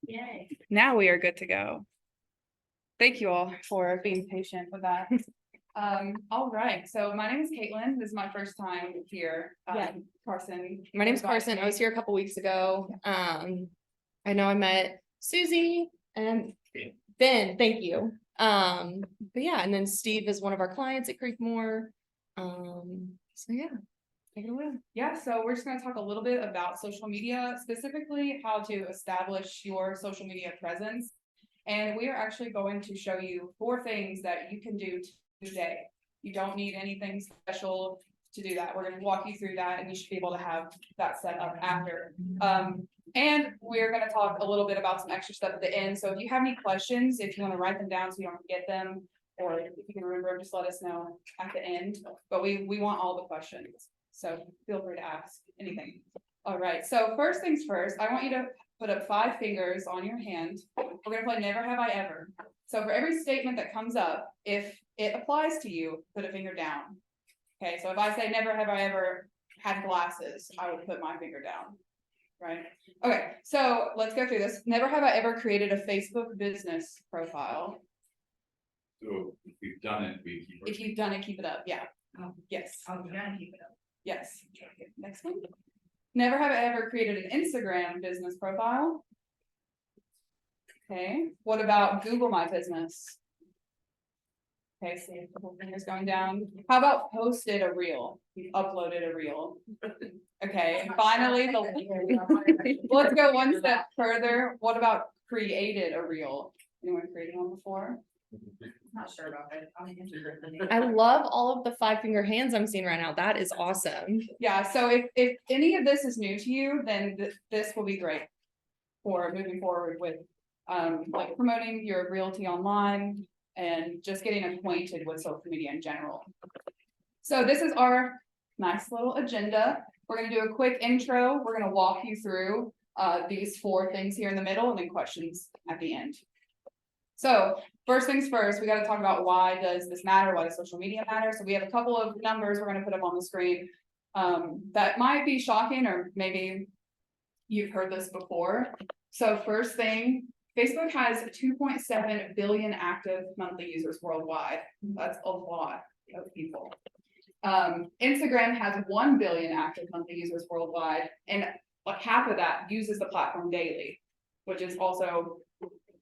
Yay. Now we are good to go. Thank you all for being patient with that. All right, so my name is Caitlin. This is my first time here. Carson. My name's Carson. I was here a couple weeks ago. I know I met Susie and Ben, thank you. But yeah, and then Steve is one of our clients at Creekmore. So yeah, take it away. Yeah, so we're just gonna talk a little bit about social media, specifically how to establish your social media presence. And we are actually going to show you 4 things that you can do today. You don't need anything special to do that. We're gonna walk you through that and you should be able to have that set up after. And we're gonna talk a little bit about some extra stuff at the end. So if you have any questions, if you wanna write them down so you don't forget them, or if you can remember, just let us know at the end. But we want all the questions, so feel free to ask anything. All right, so first things first, I want you to put up 5 fingers on your hand. We're gonna play Never Have I Ever. So for every statement that comes up, if it applies to you, put a finger down. Okay, so if I say never have I ever had glasses, I would put my finger down, right? Okay, so let's go through this. Never have I ever created a Facebook business profile. So if you've done it, we keep it. If you've done it, keep it up, yeah. Yes. Oh, you gotta keep it up. Yes. Next one. Never have I ever created an Instagram business profile. Okay, what about Google My Business? Okay, see a couple fingers going down. How about posted a reel? You've uploaded a reel. Okay, and finally, let's go one step further. What about created a reel? Anyone created one before? Not sure about it. I love all of the 5-finger hands I'm seeing right now. That is awesome. Yeah, so if any of this is new to you, then this will be great for moving forward with like promoting your realty online and just getting acquainted with social media in general. So this is our nice little agenda. We're gonna do a quick intro. We're gonna walk you through these 4 things here in the middle and then questions at the end. So first things first, we got to talk about why does this matter? Why does social media matter? So we have a couple of numbers we're going to put up on the screen that might be shocking, or maybe you've heard this before. So first thing, Facebook has 2.7 billion active monthly users worldwide. That's a lot of people. Instagram has 1 billion active monthly users worldwide, and like half of that uses the platform daily, which is also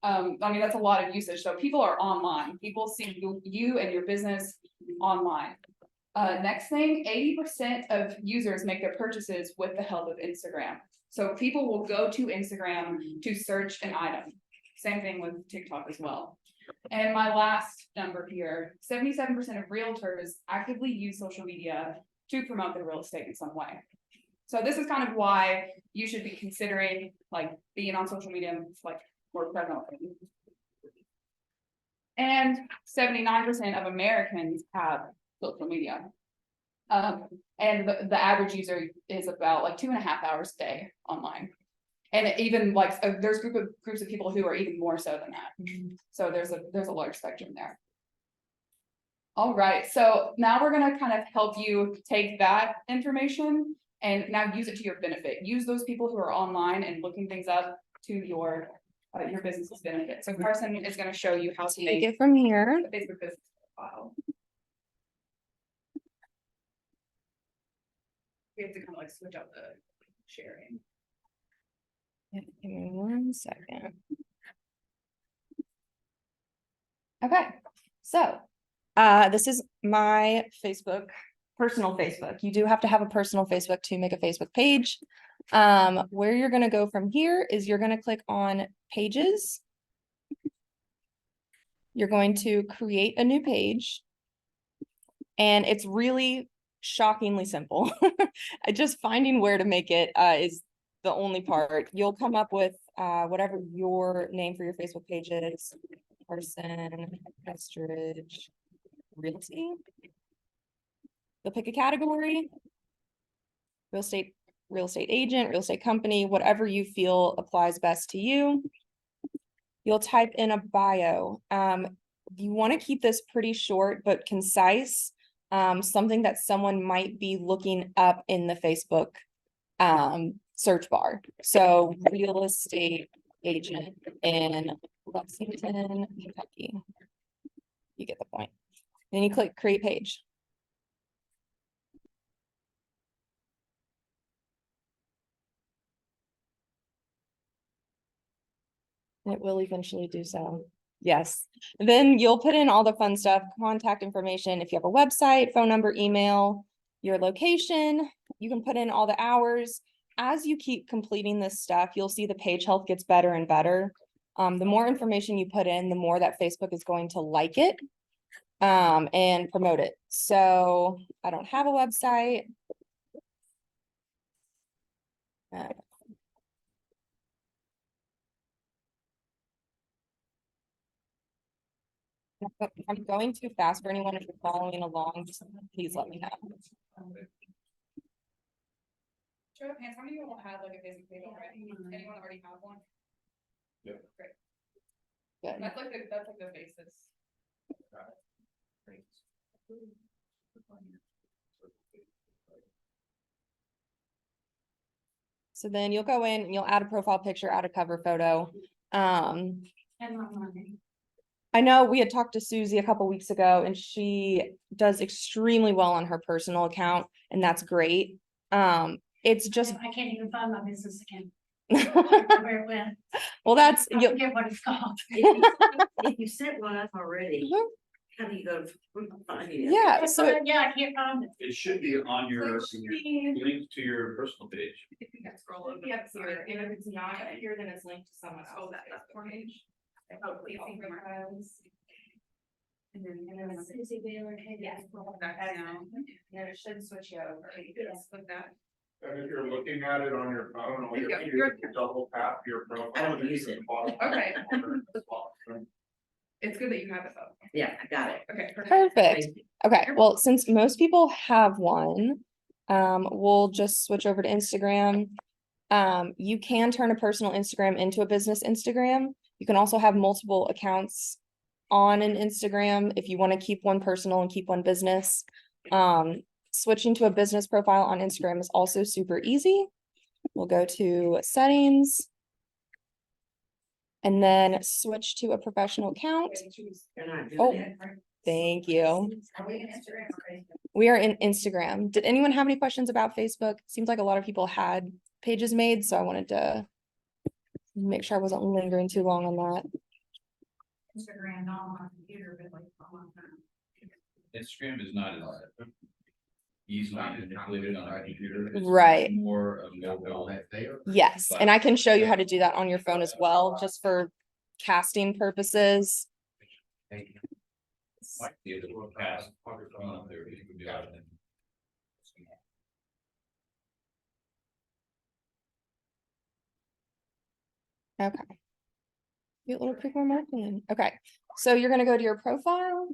I mean, that's a lot of usage. So people are online. People see you and your business online. Next thing, 80% of users make their purchases with the help of Instagram. So people will go to Instagram to search an item. Same thing with TikTok as well. And my last number here, 77% of realtors actively use social media to promote their real estate in some way. So this is kind of why you should be considering like being on social media, like more present. And 79% of Americans have social media. And the average user is about like 2.5 hours a day online. And even like there's groups of people who are even more so than that. So there's a large spectrum there. All right, so now we're gonna kind of help you take that information and now use it to your benefit. Use those people who are online and looking things up to your business's benefit. So Carson is going to show you how to Take make it from here. a Facebook business profile. We have to kind of like switch out the sharing. Give me 1 second. Okay, So, this is my Facebook, personal Facebook. You do have to have a personal Facebook to make a Facebook page. Where you're going to go from here is you're going to click on pages. You're going to create a new page. And it's really shockingly simple. Just finding where to make it is the only part. You'll come up with whatever your name for your Facebook page is. Carson Estridge Realty. You'll pick a category. Real estate agent, real estate company, whatever you feel applies best to you. You'll type in a bio. You want to keep this pretty short but concise, something that someone might be looking up in the Facebook search bar. So real estate agent in Lexington, Kentucky. You get the point. Then you click create page. It will eventually do so. Yes. Then you'll put in all the fun stuff, contact information. If you have a website, phone number, email, your location, you can put in all the hours. As you keep completing this stuff, you'll see the page health gets better and better. The more information you put in, the more that Facebook is going to like it and promote it. So I don't have a website. If I'm going too fast for anyone, if you're following along, just please let me know. Show of hands, how many people have like a Facebook page already? Anyone already have one? Yep. Great. Good. That's like the basis. So then you'll go in and you'll add a profile picture, add a cover photo. I know we had talked to Susie a couple weeks ago and she does extremely well on her personal account and that's great. It's just. I can't even find my business account. Well, Where it went. that's, I you. forget what it's called. If you set one up already, Mhm. how do you go find it? Yeah, so it- Yeah, I can't find it. It should be on your Click link to your personal page. If you can scroll over. Yep, here, and if it's not here, then it's linked to someone else. That's page. Oh, please, see where it goes. And then. Susie Baylor, hey, Yes, back down, and then it should switch you over. Yes, click that. And if you're looking at it on your phone, all you Yeah, have to do you're- is double tap your I profile. don't and use you it. can follow. Okay. It's good that you have it though. Yeah, I got it. Okay, perfect. perfect. Thank you. Okay, well, since most people have one, we'll just switch over to Instagram. You can turn a personal Instagram into a business Instagram. You can also have multiple accounts on an Instagram if you want to keep one personal and keep one business. Switching to a business profile on Instagram is also super easy. We'll go to settings. And then switch to a professional account. You're not Oh. doing it. Thank you. Are we in Instagram or Facebook? We are in Instagram. Did anyone have any questions about Facebook? Seems like a lot of people had pages made, so I wanted to make sure I wasn't lingering too long on that. Instagram, not on my computer, but like on my phone. Instagram is not as easily manipulated on our computer. It's Right. More of mobile. Yes, and I can show you how to do that on your phone as well, just for casting purposes. Might be able to pass on there, you can do that. Okay. Get a little Creekmore marketing. Okay, so you're gonna go to your profile.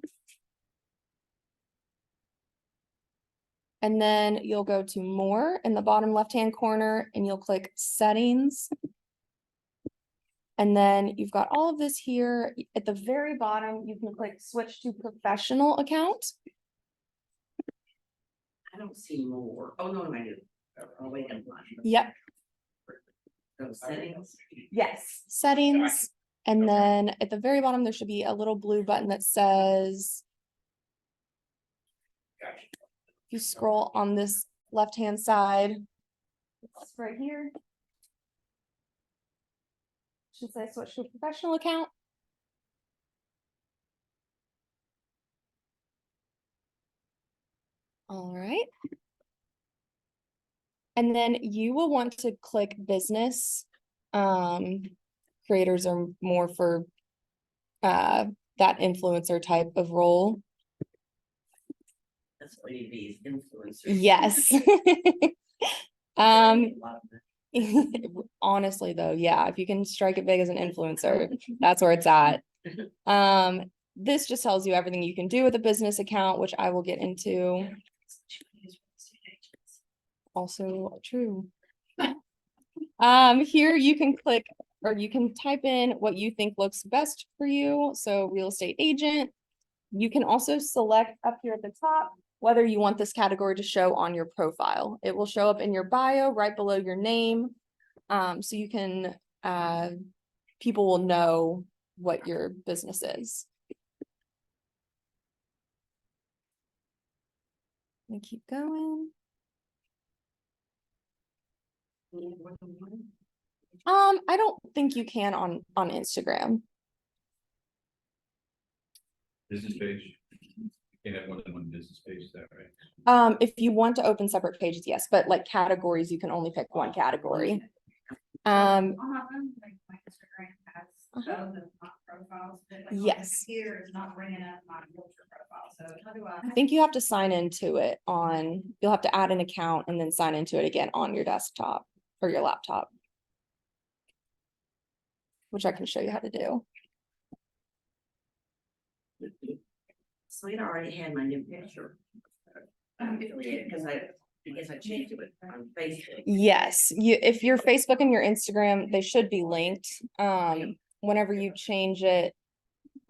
And then you'll go to more in the bottom left-hand corner and you'll click settings. And then you've got all of this here. At the very bottom, you can click switch to professional account. I don't see more. Oh, no, I do. Oh, wait, I'm blind. Yep, Those settings. yes, settings. And then at the very bottom, there should be a little blue button that says. If you scroll on this left-hand side. It's right here. Should say switch to a professional account. All right. And then you will want to click business. Creators are more for that influencer type of role. That's what you need, influencers. Yes. A lot of them. Honestly though, yeah, if you can strike it big as an influencer, that's where it's at. This just tells you everything you can do with a business account, which I will get into. Also true. Here you can click or you can type in what you think looks best for you. So real estate agent. You can also select up here at the top whether you want this category to show on your profile. It will show up in your bio right below your name. So you can people will know what your business is. Let me keep going. I don't think you can on Instagram. Business page. You can have more than one business page, is that right? If you want to open separate pages, yes, but like categories, you can only pick one category. On my phone, like my Instagram has Uh-huh. those as my profiles, but like on my Yes. computer is not bringing up my realtor profile, so how do I think you have to sign into it on, you'll have to add an account and then sign into it again on your desktop or your laptop. Which I can show you how to do. So it already had my new picture. Because I guess I changed it on Facebook. Yes, if your Facebook and your Instagram, they should be linked. Whenever you change it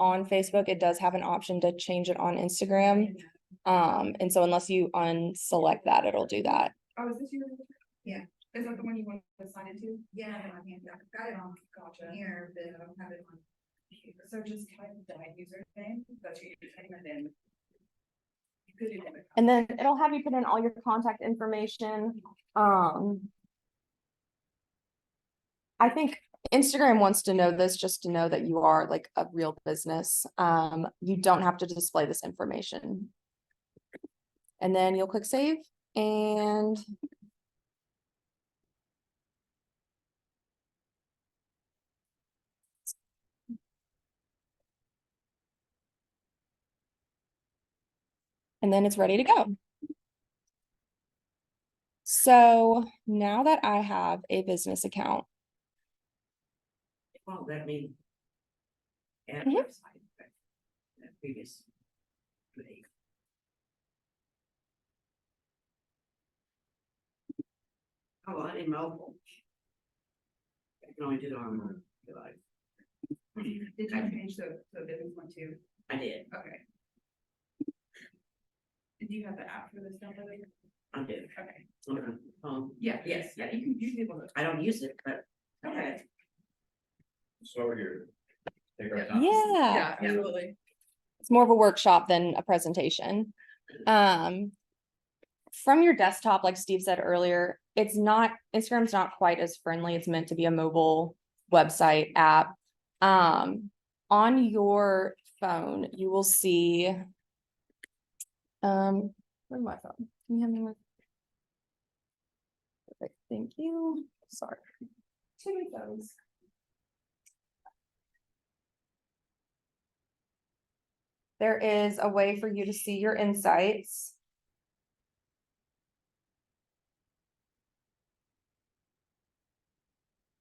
on Facebook, it does have an option to change it on Instagram. And so unless you unselect that, it'll do that. Oh, is this your? Yeah. Is that the one you want to sign into? Yeah, I mean, I've got it on here, but I don't have it on. So just type that username, that's your username, and then. You could do that. And then it'll have you put in all your contact information. I think Instagram wants to know this just to know that you are like a real business. You don't have to display this information. And then you'll click save and then it's ready to go. So now that I have a business account, Well, let me. Add Mhm. website. That previous. page. Oh, well, in mobile. I can only do it on my device. Did you change the business one too? I did, Okay. Did you have the app for this stuff? I did. Okay. Yeah, Yes, yeah, you can use it. I don't use it, but. Okay. So here. Take our time. yeah, Absolutely. it's more of a workshop than a presentation. From your desktop, like Steve said earlier, Instagram's not quite as friendly. It's meant to be a mobile website app. On your phone, you will see. Where's my phone? Can you hand me my? Perfect, thank you. Sorry. Too many phones. There is a way for you to see your insights.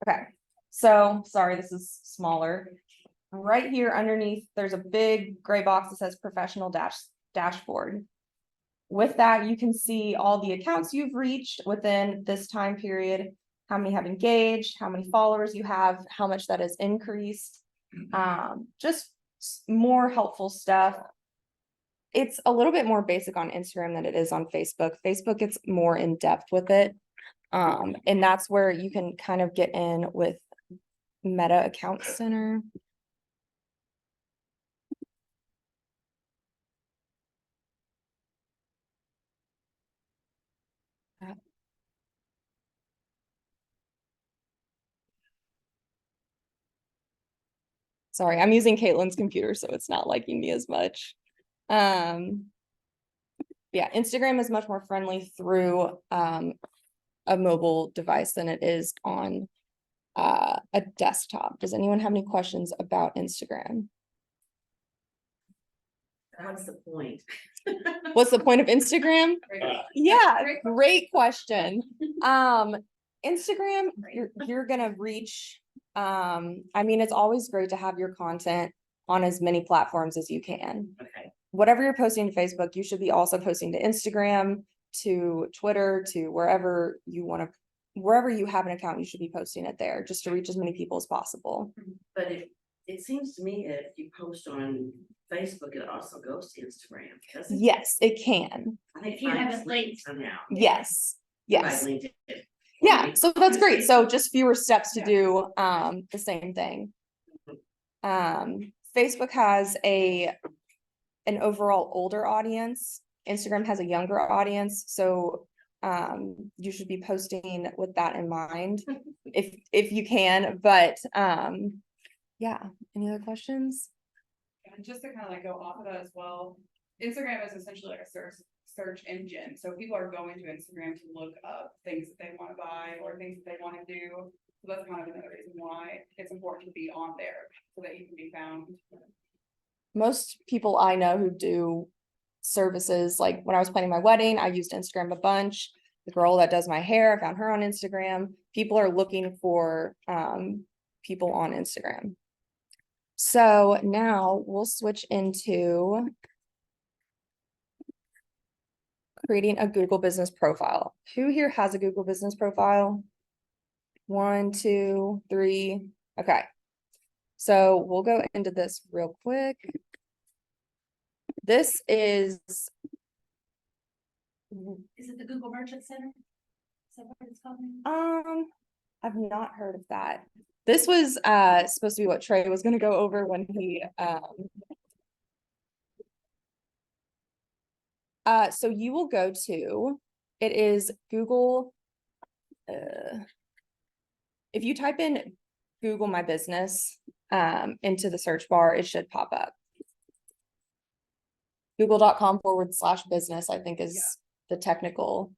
Okay, so sorry, this is smaller. Right here underneath, there's a big gray box that says professional dashboard. With that, you can see all the accounts you've reached within this time period, how many have engaged, how many followers you have, how much that has increased. Just more helpful stuff. It's a little bit more basic on Instagram than it is on Facebook. Facebook gets more in depth with it. And that's where you can kind of get in with Meta Account Center. Sorry, I'm using Caitlin's computer, so it's not liking me as much. Yeah, Instagram is much more friendly through a mobile device than it is on a desktop. Does anyone have any questions about Instagram? What's the point? What's the point of Instagram? Yeah, great question. Instagram, you're gonna reach, I mean, it's always great to have your content on as many platforms as you can. Okay, Whatever you're posting to Facebook, you should be also posting to Instagram, to Twitter, to wherever you want to, wherever you have an account, you should be posting it there just to reach as many people as possible. but it seems to me if you post on Facebook, it also goes to Instagram. doesn't it? Yes, it can. I think If you have mine's it linked. somehow. Yes, yes. Somebody linked it. Yeah, so that's great. So just fewer steps to do the same thing. Facebook has an overall older audience. Instagram has a younger audience, so you should be posting with that in mind if you can, but yeah, any other questions? And just to kind of like go off of that as well, Instagram is essentially like a search engine. So people are going to Instagram to look up things that they want to buy or things that they want to do. So that's kind of another reason why it's important to be on there so that you can be found. Most people I know who do services, like when I was planning my wedding, I used Instagram a bunch. The girl that does my hair, I found her on Instagram. People are looking for people on Instagram. So now we'll switch into creating a Google business profile. Who here has a Google business profile? 1, 2, 3. Okay. So we'll go into this real quick. This is, Is it the Google Merchant Center? Is that what it's called? I've not heard of that. This was supposed to be what Trey was gonna go over when he so you will go to, it is Google, if you type in Google My Business into the search bar, it should pop up. Google.com/business, I think is the technical.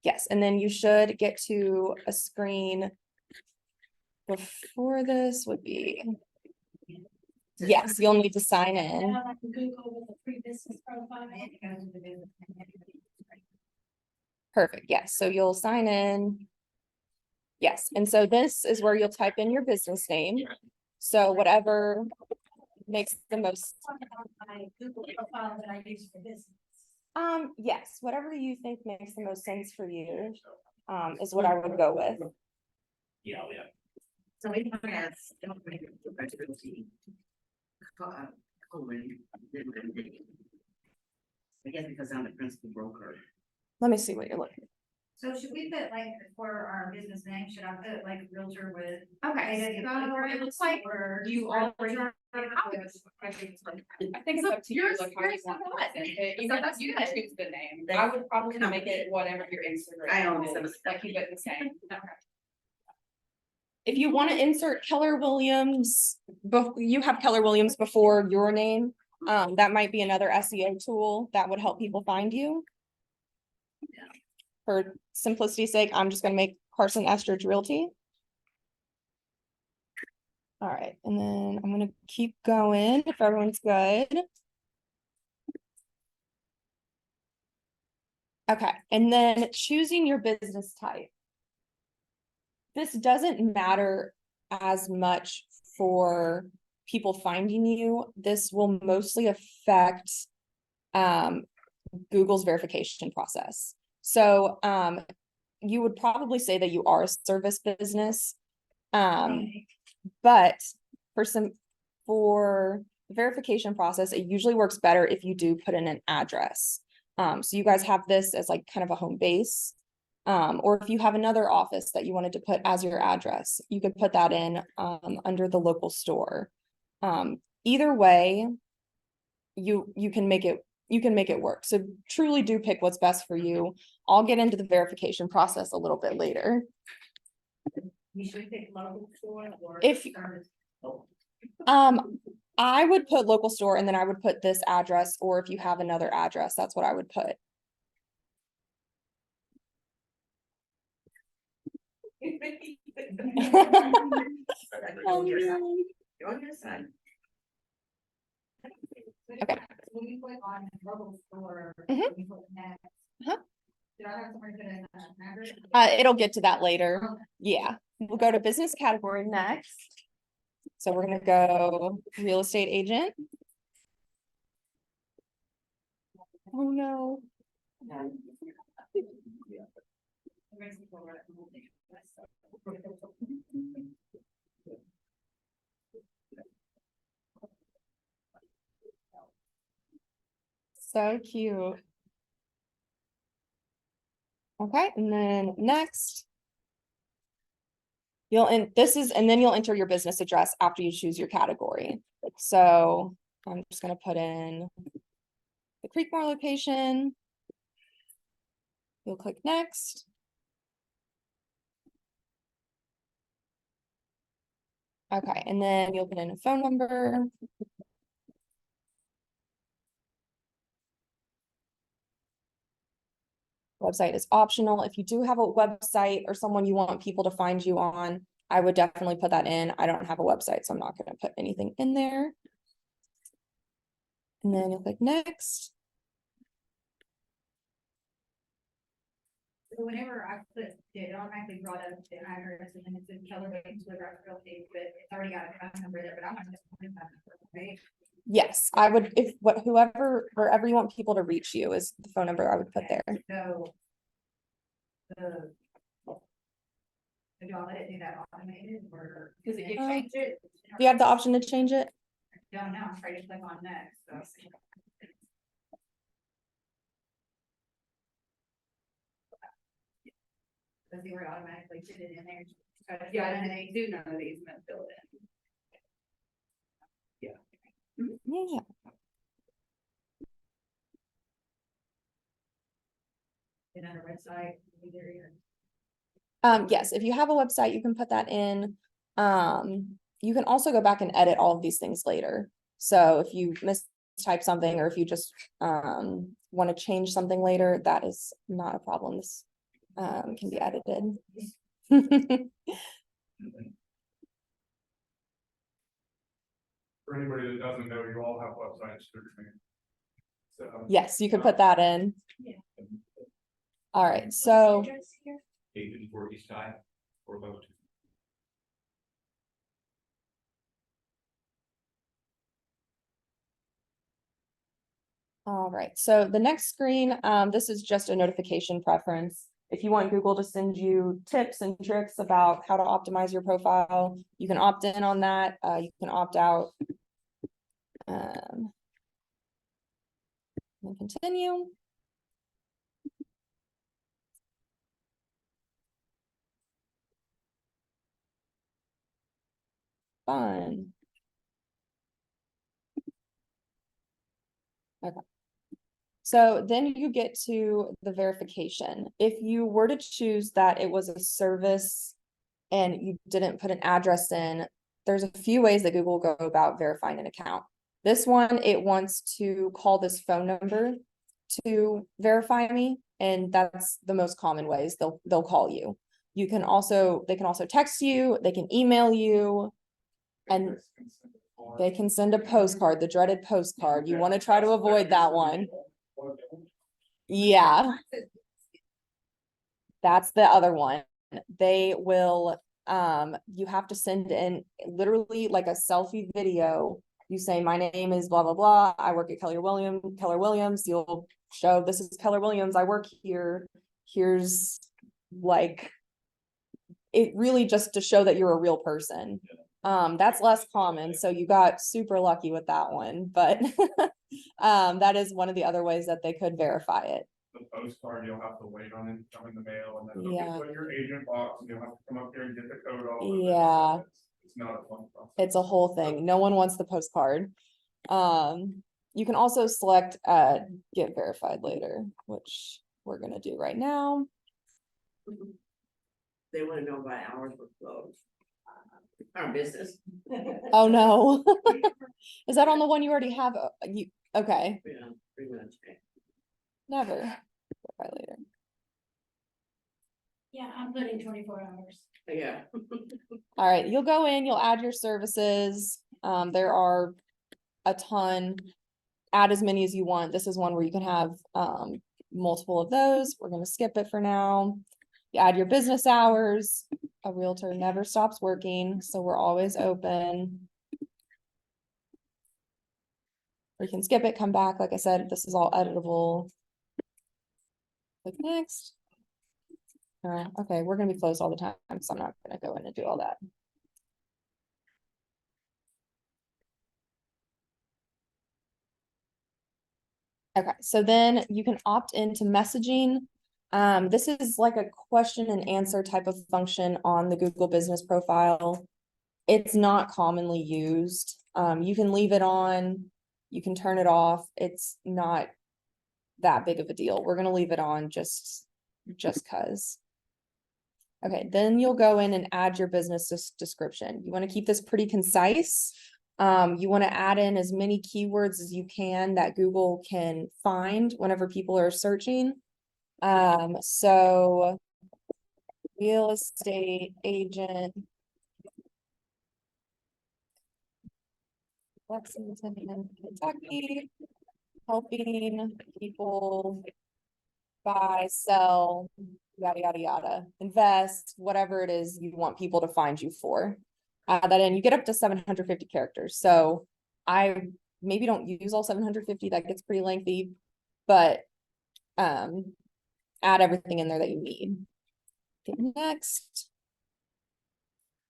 Yes, and then you should get to a screen before this would be. Yes, you'll need to sign in. Now I can Google with a free business profile. Perfect, yes, so you'll sign in. Yes, and so this is where you'll type in your business name. So whatever makes the most. My Google profile that I use for business. Yes, whatever you think makes the most sense for you, is what I would go with. Yeah. So we have, colon, I guess because I'm the principal broker. Let me see what you're looking. So should we put like for our business name, should I put like realtor with? Okay, so it looks like you already. I think it's up to you, like how you want to present it. You can choose the name. I would probably make it whatever your I Instagram don't know. is, like keep it the same. If you want to insert Keller Williams, you have Keller Williams before your name, that might be another SEO tool that would help people find you. For simplicity's sake, I'm just gonna make Carson Estridge Realty. All right, and then I'm gonna keep going if everyone's good. Okay, and then choosing your business type. This doesn't matter as much for people finding you. This will mostly affect Google's verification process. So you would probably say that you are a service business. But for the verification process, it usually works better if you do put in an address. So you guys have this as like kind of a home base. Or if you have another office that you wanted to put as your address, you could put that in under the local store. Either way, you can make it work. So truly do pick what's best for you. I'll get into the verification process a little bit later. You should pick local store or. If- I would put local store and then I would put this address, or if you have another address, that's what I would put. On your side. Okay. When you click on local store. Mhm. you put next, Uh-huh. Did I have somebody put in an address? It'll get to that later. Yeah, we'll go to business category next. So we're gonna go real estate agent. Oh, no. So cute. Okay, and then next. and then you'll enter your business address after you choose your category. So I'm just gonna put in the Creekmore location. You'll click next. Okay, and then you'll put in a phone number. Website is optional. If you do have a website or someone you want people to find you on, I would definitely put that in. I don't have a website, so I'm not going to put anything in there. And then you'll click next. So whenever I put, it automatically brought up the address and then it's in Keller Banks with our real estate, but it's already got a phone number there, but I'm not just putting that number, right? Yes, I would, if wherever you want people to reach you is the phone number I would put there. So. Do I let it do that automated or? Cause it changed it. Do you have the option to change it? Don't know, I'm trying to click on next, so. Let's see where it automatically put it in there. Yeah, and they do none of these men fill it in. Yeah. Another website, either. Yes, if you have a website, you can put that in. You can also go back and edit all of these things later. So if you mistype something or if you just want to change something later, that is not a problem. This can be edited. For anybody that doesn't know, you all have websites through me. So. Yes, you could put that in. Yeah. All right, so 854 East High, 402. all right, so the next screen, this is just a notification preference. If you want Google to send you tips and tricks about how to optimize your profile, you can opt in on that. You can opt out. And continue. Fun. Okay. So then you get to the verification. If you were to choose that it was a service and you didn't put an address in, there's a few ways that Google will go about verifying an account. This one, it wants to call this phone number to verify me, and that's the most common ways they'll call you. They can also text you, they can email you, and they can send a postcard, the dreaded postcard. You want to try to avoid that one. Yeah. That's the other one. They will, you have to send in literally like a selfie video. You say, my name is blah, blah, blah. I work at Keller Williams. You'll show, this is Keller Williams. I work here. Here's like, it really just to show that you're a real person. That's less common. So you got super lucky with that one, but that is one of the other ways that they could verify it. The postcard, you'll have to wait on it to come in the mail and then Yeah. put your agent box and you'll have to come up here and get the code off. Yeah. It's not a fun process. It's a whole thing. No one wants the postcard. You can also select get verified later, which we're gonna do right now. They wanna know why hours were closed. Our business. Oh no. Is that on the one you already have? Okay. Yeah, pretty much. Never. Verify later. Yeah, I'm putting 24 hours. Yeah. All right, you'll go in, you'll add your services. There are a ton. Add as many as you want. This is one where you can have multiple of those. We're gonna skip it for now. You add your business hours. A realtor never stops working, so we're always open. Or you can skip it, come back. Like I said, this is all editable. Click next. Okay, we're gonna be closed all the time, so I'm not gonna go in and do all that. Okay, so then you can opt into messaging. This is like a question and answer type of function on the Google Business Profile. It's not commonly used. You can leave it on, you can turn it off. It's not that big of a deal. We're gonna leave it on just cause. Okay, then you'll go in and add your business description. You want to keep this pretty concise. You want to add in as many keywords as you can that Google can find whenever people are searching. So real estate agent, Lexington, Kentucky, helping people buy, sell, yada, yada, yada, invest, whatever it is you want people to find you for. Add that in, you get up to 750 characters. So I maybe don't use all 750, that gets pretty lengthy, but add everything in there that you need. Okay, next.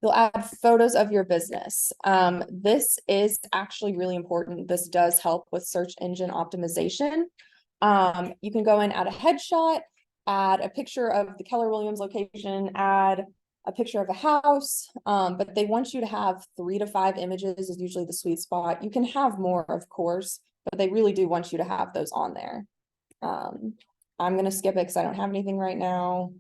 You'll add photos of your business. This is actually really important. This does help with search engine optimization. You can go in, add a headshot, add a picture of the Keller Williams location, add a picture of a house, but they want you to have 3 to 5 images is usually the sweet spot. You can have more, of course, but they really do want you to have those on there. I'm gonna skip it because I don't have anything right now.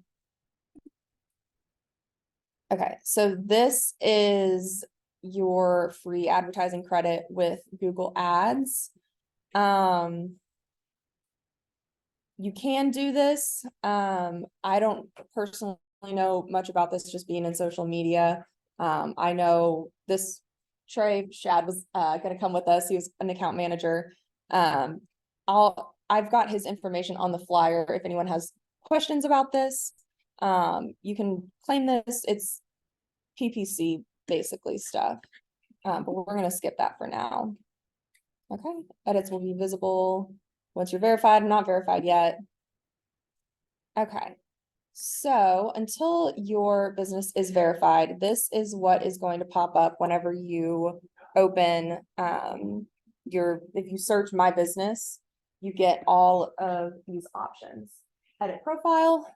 Okay, so this is your free advertising credit with Google Ads. You can do this. I don't personally know much about this, just being in social media. I know this Trey Shad was gonna come with us. He was an account manager. I've got his information on the flyer if anyone has questions about this. You can claim this. It's PPC basically stuff. But we're gonna skip that for now. Okay, edits will be visible once you're verified, not verified yet. Okay, so until your business is verified, this is what is going to pop up whenever you open if you search my business, you get all of these options. Edit profile.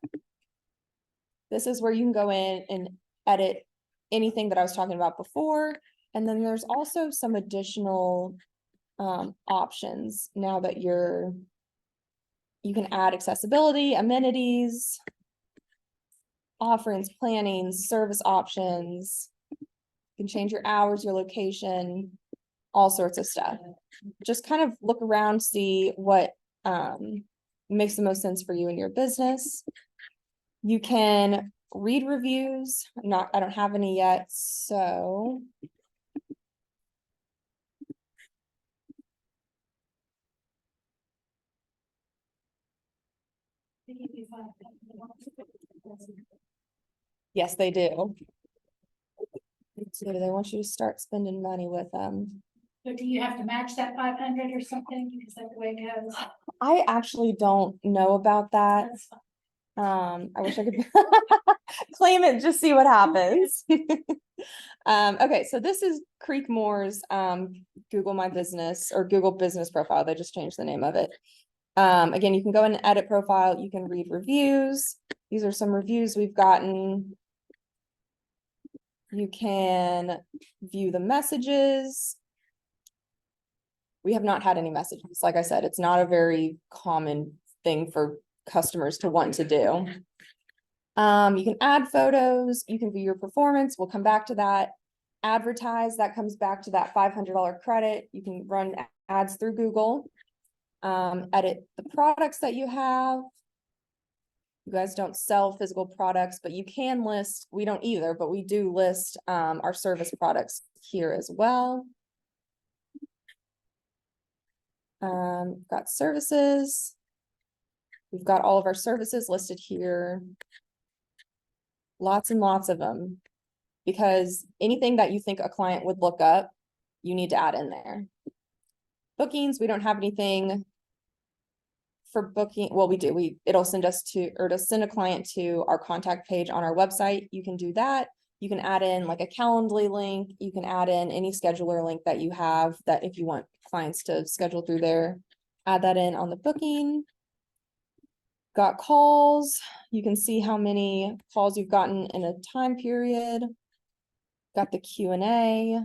This is where you can go in and edit anything that I was talking about before. And then there's also some additional options now that you can add accessibility, amenities, offerings, planning, service options. You can change your hours, your location, all sorts of stuff. Just kind of look around, see what makes the most sense for you and your business. You can read reviews. I don't have any yet, so. Yes, they do. They want you to start spending money with them. But do you have to match that 500 or something? Because that's the way it goes. I actually don't know about that. That's fine. I wish I could claim it, just see what happens. Okay, so this is Creekmore's Google My Business or Google Business Profile. They just changed the name of it. Again, you can go in and edit profile. You can read reviews. These are some reviews we've gotten. You can view the messages. We have not had any messages. Like I said, it's not a very common thing for customers to want to do. You can add photos. You can view your performance. We'll come back to that. Advertise, that comes back to that $500 credit. You can run ads through Google. Edit the products that you have. You guys don't sell physical products, but you can list, we don't either, but we do list our service products here as well. Got services. We've got all of our services listed here. Lots and lots of them, because anything that you think a client would look up, you need to add in there. Bookings, we don't have anything for booking. Well, we do. It'll send us to, or to send a client to our contact page on our website. You can do that. You can add in like a Calendly link. You can add in any scheduler link that you have, that if you want clients to schedule through there, add that in on the booking. Got calls, you can see how many calls you've gotten in a time period. Got the Q&A.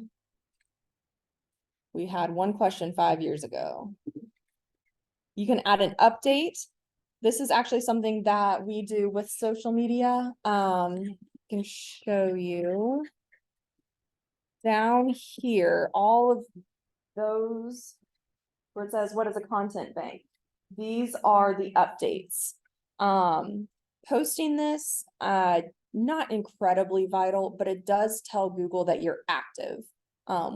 We had one question 5 years ago. You can add an update. This is actually something that we do with social media. I can show you. Down here, all of those where it says, what is a content bank? These are the updates. Posting this, not incredibly vital, but it does tell Google that you're active,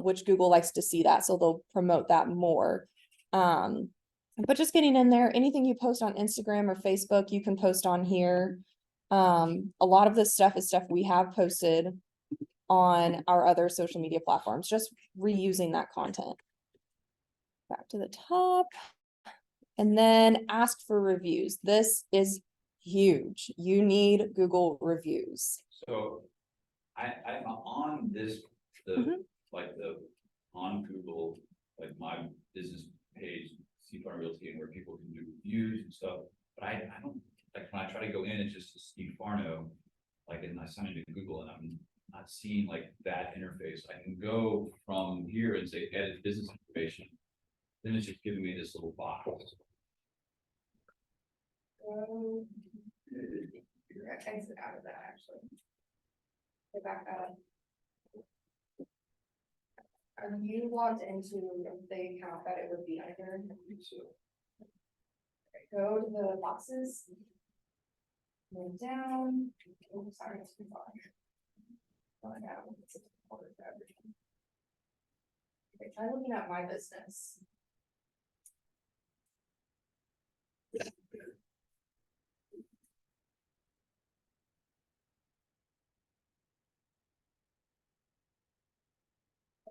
which Google likes to see that, so they'll promote that more. But just getting in there, anything you post on Instagram or Facebook, you can post on here. A lot of this stuff is stuff we have posted on our other social media platforms, just reusing that content. Back to the top. And then ask for reviews. This is huge. You need Google reviews. So I'm on this, like on Google, like my business page, Farm Realty, and where people can do reviews and stuff. But I don't, like, when I try to go in, it's just Steve Farno, like, and I sign into Google and I'm not seeing like that interface. I can go from here and say edit business information. Then it's just giving me this little box. Exit out of that actually. Go back up. Are you logged into the account that it would be under? Go to the boxes. Go down. Oh, sorry, it's too far. Going down. Okay, try looking at my business.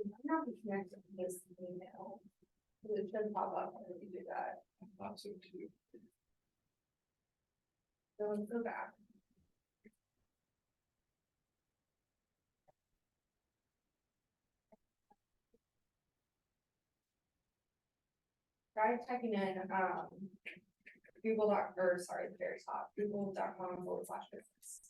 I'm not connected to this email. It should pop up when you do that. I thought so too. Go back. Try typing in the very top, google.com/business.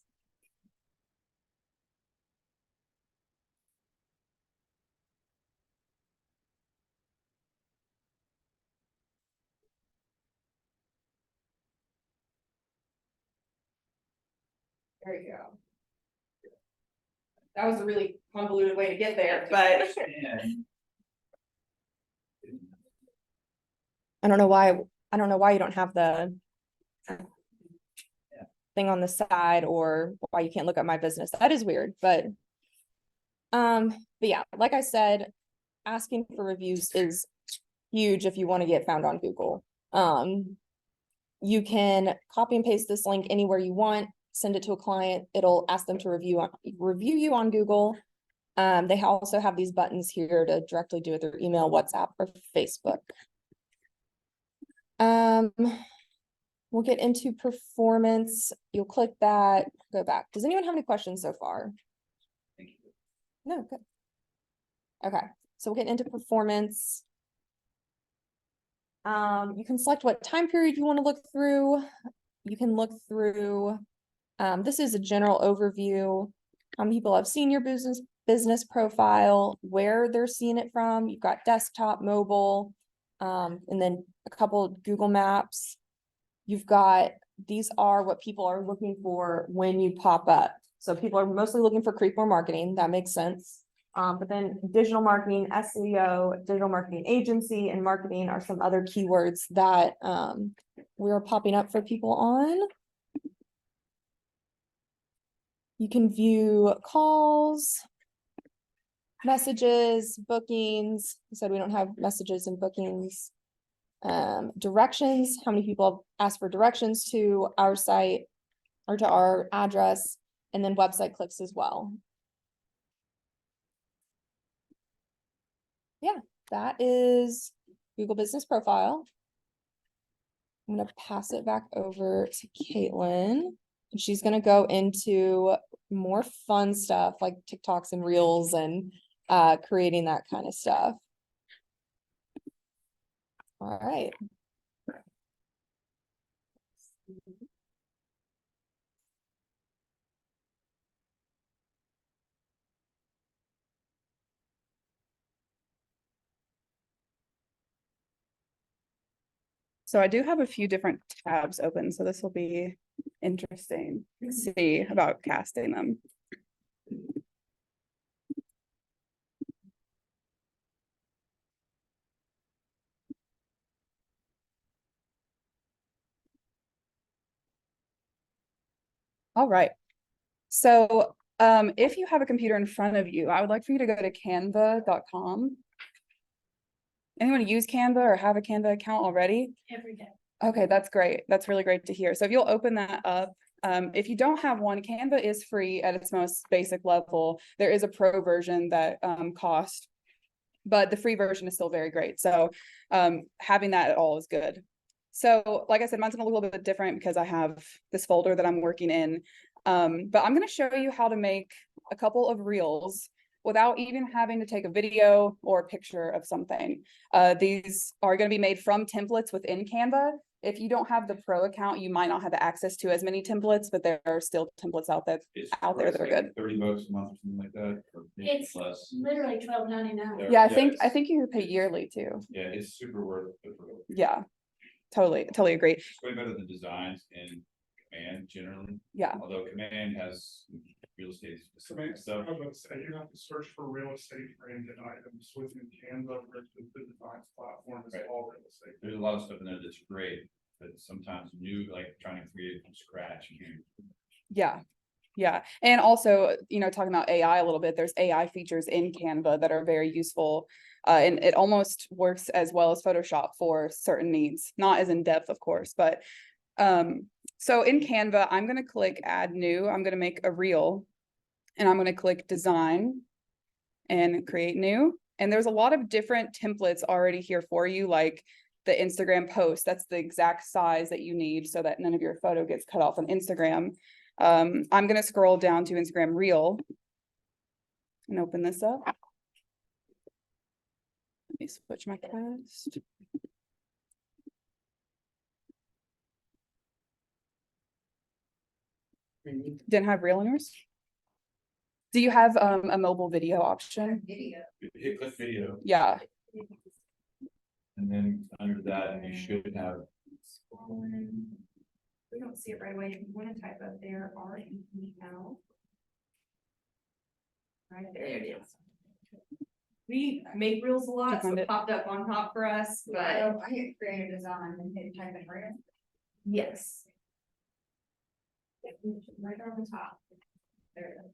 There you go. That was a really convoluted way to get there, but I don't know why you don't have the thing on the side, or why you can't look at my business. That is weird, but yeah, like I said, asking for reviews is huge if you want to get found on Google. You can copy and paste this link anywhere you want, send it to a client, it'll ask them to review you on Google. They also have these buttons here to directly do it through email, WhatsApp, or Facebook. We'll get into performance. You'll click that, go back. Does anyone have any questions so far? Thank you. No, good. Okay, so we'll get into performance. You can select what time period you want to look through. You can look through, this is a general overview. How many people have seen your business profile, where they're seeing it from. You've got desktop, mobile, and then a couple of Google Maps. You've got, these are what people are looking for when you pop up. So people are mostly looking for Creekmore marketing. That makes sense. But then digital marketing, SEO, digital marketing agency, and marketing are some other keywords that we're popping up for people on. You can view calls, messages, bookings. I said we don't have messages and bookings. Directions, how many people have asked for directions to our site or to our address, and then website clicks as well. Yeah, that is Google Business Profile. I'm going to pass it back over to Caitlin. And she's going to go into more fun stuff like TikToks and Reels and creating that kind of stuff. All right. So I do have a few different tabs open, so this will be interesting to see about casting them. All right. So if you have a computer in front of you, I would like for you to go to canva.com. Anyone use Canva or have a Canva account already? Every day. Okay, that's great. That's really great to hear. So if you'll open that up, if you don't have one, Canva is free at its most basic level. There is a pro version that costs, but the free version is still very great. So having that at all is good. So like I said, mine's a little bit different because I have this folder that I'm working in. But I'm going to show you how to make a couple of reels without even having to take a video or a picture of something. These are going to be made from templates within Canva. If you don't have the pro account, you might not have access to as many templates, but there are still templates out there It's that are like good. $30 a month or something like that, or maybe It's less. literally $12.99. Yeah, I it's- think you can pay yearly too. Yeah, it's super worth it. Yeah, totally agree. It's way better than designs in Command generally, Yeah, although Command has real estate specific stuff. I was about to say, you have to search for real estate branded items within Canva versus the designs platform is Right. all real estate. There's a lot of stuff in there that's great, but sometimes new, like trying to create from scratch. yeah. And also, talking about AI a little bit, there's AI features in Canva that are very useful. And it almost works as well as Photoshop for certain needs, not as in depth, of course, but so in Canva, I'm going to click add new. I'm going to make a reel and I'm going to click design and create new. And there's a lot of different templates already here for you, like the Instagram post. That's the exact size that you need so that none of your photo gets cut off on Instagram. I'm going to scroll down to Instagram Reel and open this up. Let me switch my cast. Didn't have Reel in yours? Do you have a mobile video option? Hit click video, Yeah. and then under that, you should have. We don't see it right away. If you want to type up there, REEL. Right there it is. We make reels a lot, so Find it it. popped up on top for us, but I hit creative design and hit type in right. yes. Right on the top. There it is.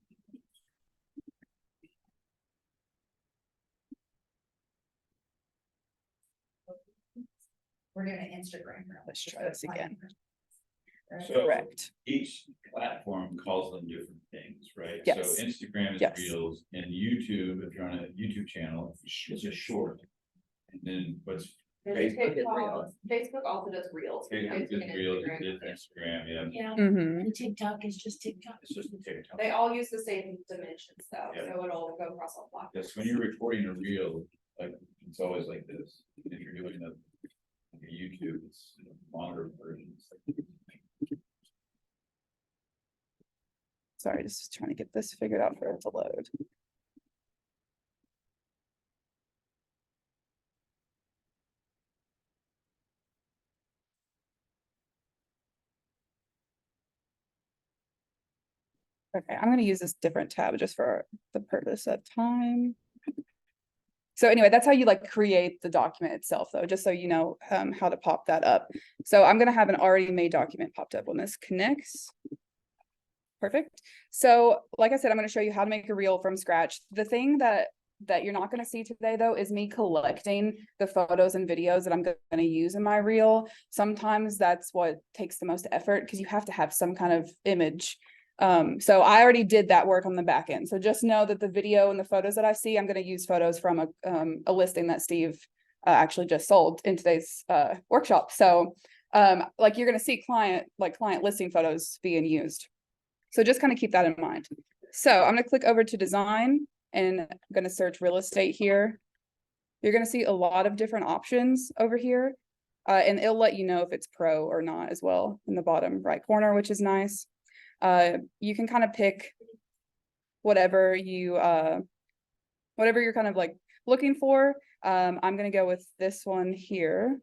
We're doing an Instagram. reel. Let's try this again. So Correct. each platform calls them different things, right? Yes. So Instagram is Yes. reels, and YouTube, if you're on a YouTube channel, it's just short. And then what's Facebook is real. Facebook also does reels. Facebook is reels, it is Instagram, yeah, Yeah, Mm-hmm. and TikTok is just TikTok. it's just a TikTok. They all use the same dimensions though, Yeah. so it'll go across all platforms. Yes, when you're recording a reel, like, it's always like this. If you're doing a YouTube, it's longer versions. Sorry, just trying to get this figured out for it to load. Okay, I'm gonna use this different tab just for the purpose of time. So anyway, that's how you like create the document itself, though, just so you know how to pop that up. So I'm gonna have an already made document popped up when this connects. Perfect. So like I said, I'm gonna show you how to make a reel from scratch. The thing that you're not gonna see today, though, is me collecting the photos and videos that I'm gonna use in my reel. Sometimes that's what takes the most effort because you have to have some kind of image. So I already did that work on the back end. So just know that the video and the photos that I see, I'm going to use photos from a listing that Steve actually just sold in today's workshop. So like you're going to see client listing photos being used. So just kind of keep that in mind. So I'm going to click over to design and I'm going to search real estate here. You're going to see a lot of different options over here. And it'll let you know if it's pro or not as well in the bottom right corner, which is nice. You can kind of pick whatever you're kind of like looking for. I'm gonna go with this one here.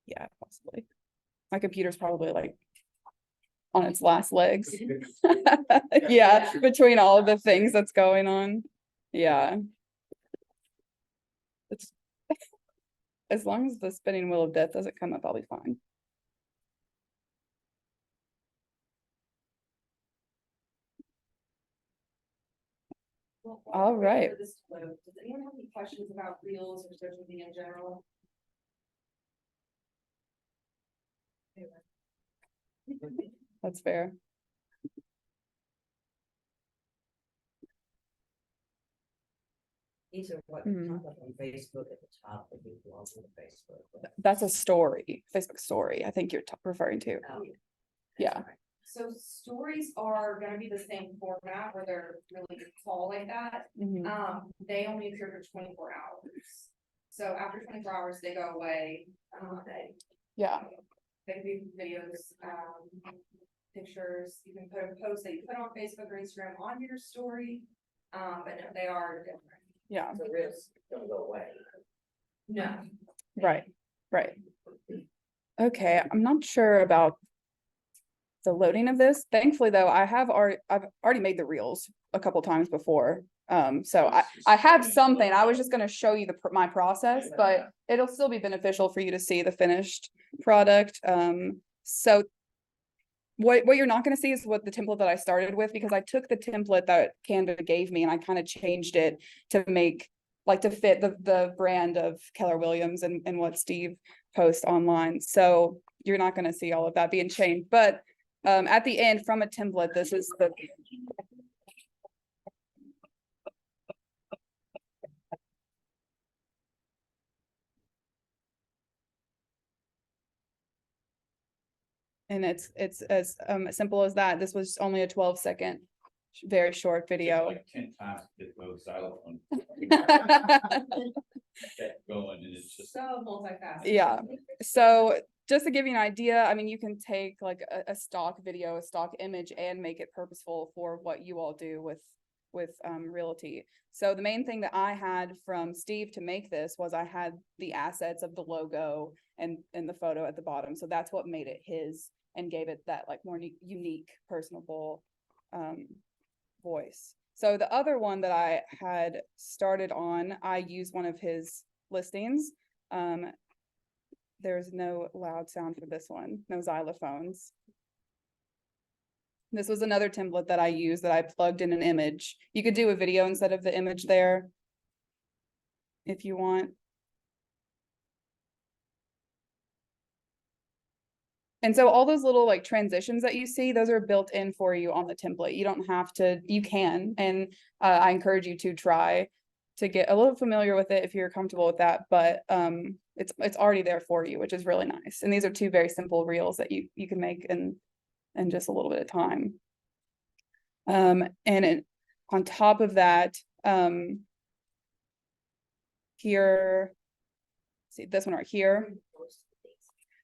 Yeah, possibly. My computer's probably like on its last legs. Yeah, between all of the things that's going on. Yeah. It's as long as the spinning wheel of death doesn't come up, I'll be fine. All right. Does anyone have any questions about reels or social media in general? That's fair. These are what Hmm. pop up on Facebook at the top of the blog on Facebook. That's a story, Facebook story, I think you're referring to. Oh, Yeah. that's right. So stories are gonna be the same format where they're really tall like that. Mhm. They only appear for 24 hours. So after 24 hours, they go away. Yeah, They can be videos, pictures, you can put a post that you put on Facebook or Instagram on your story. But no, they are different. yeah, The reels don't go away. No. right, right. Okay, I'm not sure about the loading of this. Thankfully, though, I've already made the reels a couple times before. So I have something. I was just gonna show you my process, but it'll still be beneficial for you to see the finished product. So what you're not gonna see is what the template that I started with, because I took the template that Canva gave me and I kind of changed it to make to fit the brand of Keller Williams and what Steve posts online. So you're not gonna see all of that being changed, but at the end from a template, this is the and it's as simple as that. This was only a 12-second, very short video. Like 10 times to get those xylophone going, and it's just. So multifaceted. Yeah, so just to give you an idea, I mean, you can take like a stock video, a stock image, and make it purposeful for what you all do with realty. So the main thing that I had from Steve to make this was I had the assets of the logo and the photo at the bottom. So that's what made it his and gave it that like more unique, personable voice. So the other one that I had started on, I used one of his listings. There's no loud sound for this one, no xylophones. This was another template that I used that I plugged in an image. You could do a video instead of the image there if you want. And so all those little like transitions that you see, those are built in for you on the template. You don't have to, you can, and I encourage you to try to get a little familiar with it if you're comfortable with that, but it's already there for you, which is really nice. And these are two very simple reels that you can make in just a little bit of time. On top of that, here, see this one right here.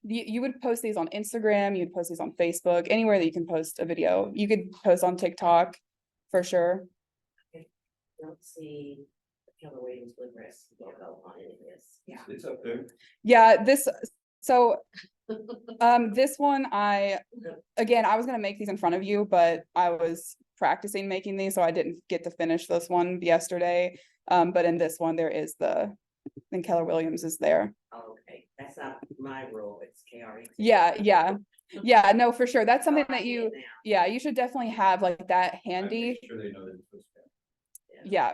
You would post these on Instagram, you'd post these on Facebook, anywhere that you can post a video. You could post on TikTok for sure. I don't see the Keller Williams Bluegrass logo on any of this. Yeah. It's up there. Yeah, this one I was gonna make these in front of you, but I was practicing making these, so I didn't get to finish this one yesterday. But in this one, there is then Keller Williams is there. Oh, okay, that's not my rule, it's KRE. Yeah, no, for sure. That's something that you should definitely have like that I handy. make sure they know that it's supposed to be. Yeah.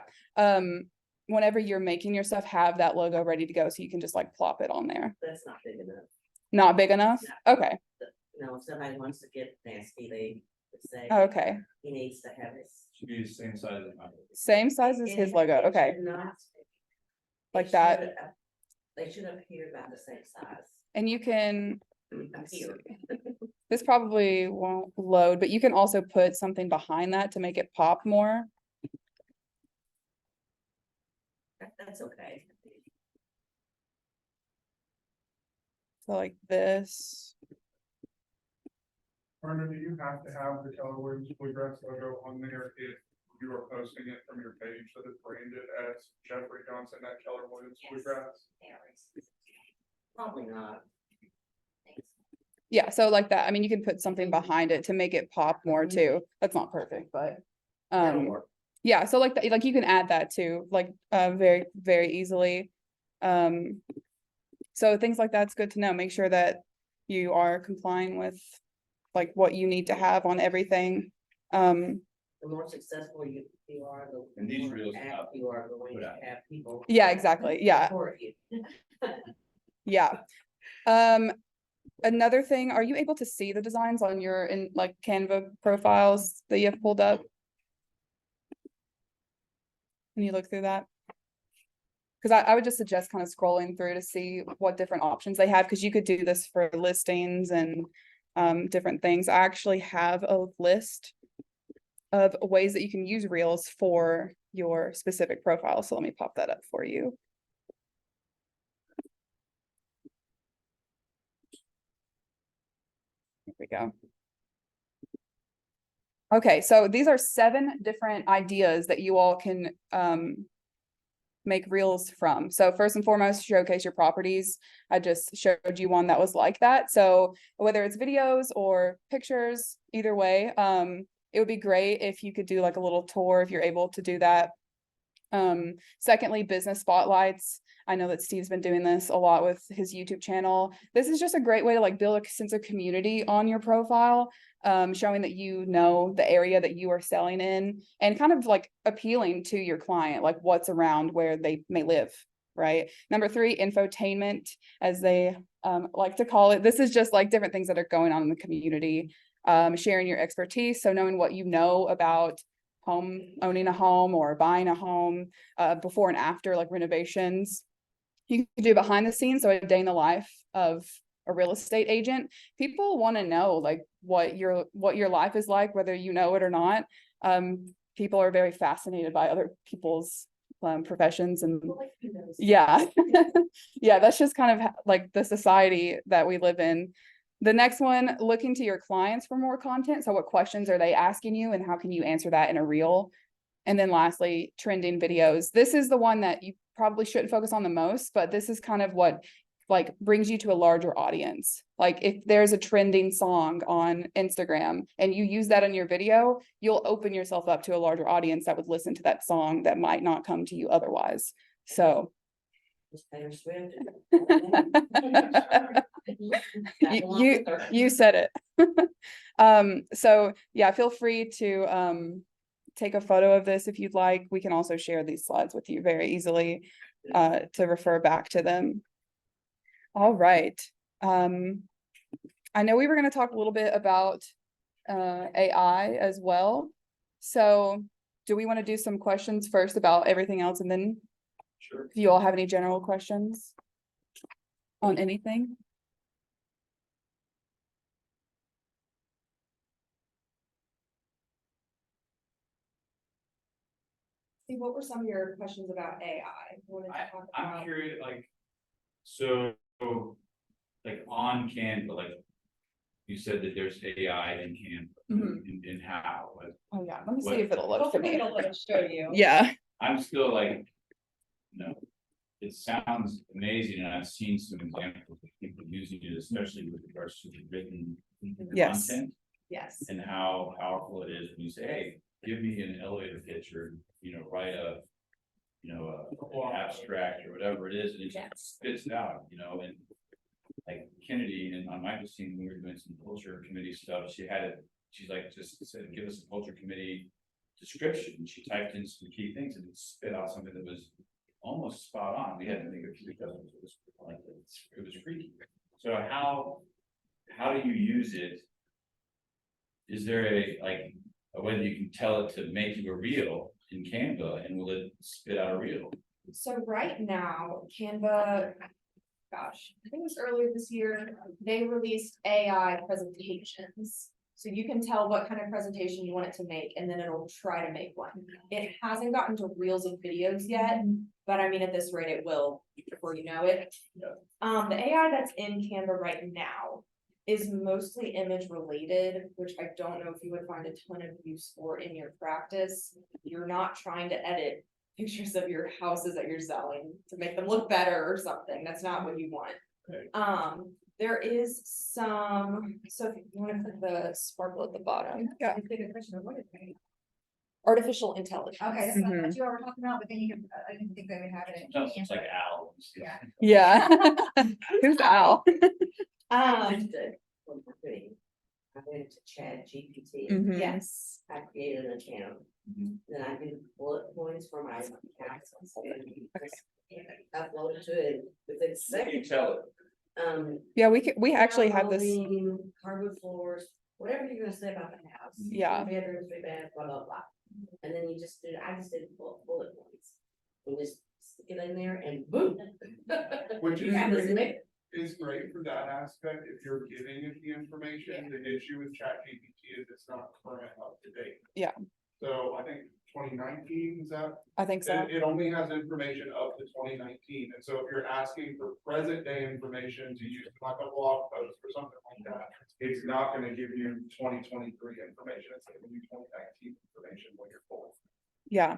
Whenever you're making your stuff, have that logo ready to go so you can just like plop it on there. That's not big enough. Not big enough? Okay. No, if somebody wants to get nasty, to say. Okay, He needs to have his. Should be the same size as mine. same size as his It- logo, it okay, should not- like it that. should, they should appear about the same size. And you can, Appear. this probably won't load, but you can also put something behind that to make it pop more. That's okay. So like this. Brenda, do you have to have the Keller Williams Bluegrass logo on there if you are posting it from your page that is branded as Jeffrey Johnson at Keller Williams Yes. Bluegrass? Probably not. Yeah, so like that, I mean, you can put something behind it to make it pop more too. That's not perfect, but. That'll work. Yeah, so like that, like you can add that too, like very, very easily. So things like that's good to know. Make sure that you are complying with like what you need to have on everything. The more successful you are, the And these more reels apt have- you are going put to out. have people. Yeah, exactly. Yeah, support you. yeah. Another thing, are you able to see the designs on your in like Canva profiles that you have pulled up? When you look through that? Because I would just suggest kind of scrolling through to see what different options they have, because you could do this for listings and different things. I actually have a list of ways that you can use Reels for your specific profile. So let me pop that up for you. Here we go. Okay, so these are 7 different ideas that you all can make reels from. So first and foremost, showcase your properties. I just showed you one that was like that. So whether it's videos or pictures, either way, it would be great if you could do like a little tour if you're able to do that. Secondly, business spotlights. I know that Steve's been doing this a lot with his YouTube channel. This is just a great way to like build a sense of community on your profile, showing that you know the area that you are selling in and kind of like appealing to your client, like what's around where they may live, right? Number 3, infotainment, as they like to call it. This is just like different things that are going on in the community, sharing your expertise. So knowing what you know about owning a home or buying a home, before and after like renovations. You can do behind the scenes, so a day in the life of a real estate agent. People want to know like what your life is like, whether you know it or not. People are very fascinated by other people's professions and yeah. Yeah, that's just kind of like the society that we live in. The next one, looking to your clients for more content. So what questions are they asking you and how can you answer that in a reel? And then lastly, trending videos. This is the one that you probably shouldn't focus on the most, but this is kind of what like brings you to a larger audience. Like if there's a trending song on Instagram and you use that in your video, you'll open yourself up to a larger audience that would listen to that song that might not come to you otherwise. So Taylor Swift. you said it. So yeah, feel free to take a photo of this if you'd like. We can also share these slides with you very easily to refer back to them. All right. I know we were going to talk a little bit about AI as well. So do we want to do some questions first about everything else, and then Sure. if you all have any general questions on anything? Steve, what were some of your questions about AI? What did you talk I'm about? curious, like, so, like on Canva, like. You said that there's AI in Canva, in how, like, Oh yeah, let me see What- if it'll load for me. It'll let us show you. Yeah. I'm still like. It sounds amazing, and I've seen some examples of people using it, especially with regards to the written Yes. content. Yes. And how powerful it is when you say, hey, give me an elevator pitch, or, write a. An abstract or whatever it is, and it just spits it out, and. Like Kennedy and on my team, when we were doing some culture committee stuff, she's like, just said, give us a culture committee description. And she typed in some key things and it spit out something that was almost spot on. We had to think of because it was freaky. So how do you use it is there a way that you can tell it to make you a reel in Canva and will it spit out a reel? So right now, Canva, gosh, I think it was earlier this year, they released AI presentations. So you can tell what kind of presentation you want it to make, and then it'll try to make one. It hasn't gotten to reels of videos yet, but I mean, at this rate, it will before you know it. The AI that's in Canva right now is mostly image related, which I don't know if you would find a ton of use for in your practice. You're not trying to edit pictures of your houses that you're selling to make them look better or something. That's not what you want. Okay. There is some, so if you wanna click the sparkle at the bottom, I think a question of what is it? artificial intelligence. Okay, that's not what you were talking about, but then you can, I didn't think they would have it. Sounds it's like Al. Yeah. Yeah. Who's Al? Um, I went to Chat GPT. Mhm. yes, I created an account, Mhm. then I do bullet points for my account. Upload it to it within You seconds. tell it. Yeah, we actually have this. Molding, hardwood floors, whatever you're gonna say about the house. Yeah. 2 bedrooms, 3 baths, blah, blah, blah. And then you just I just did bullet points. And just stick it in there and boom. Which is And just great. make- Is great for that aspect, if you're giving it the information, the issue with ChatGPT is it's not current up to date. Yeah. So I think 2019, is that, I think so. it only has information up to 2019, and so if you're asking for present day information to use like a blog post or something like that. It's not gonna give you 2023 information, it's gonna give you 2019 information when you're full. Yeah.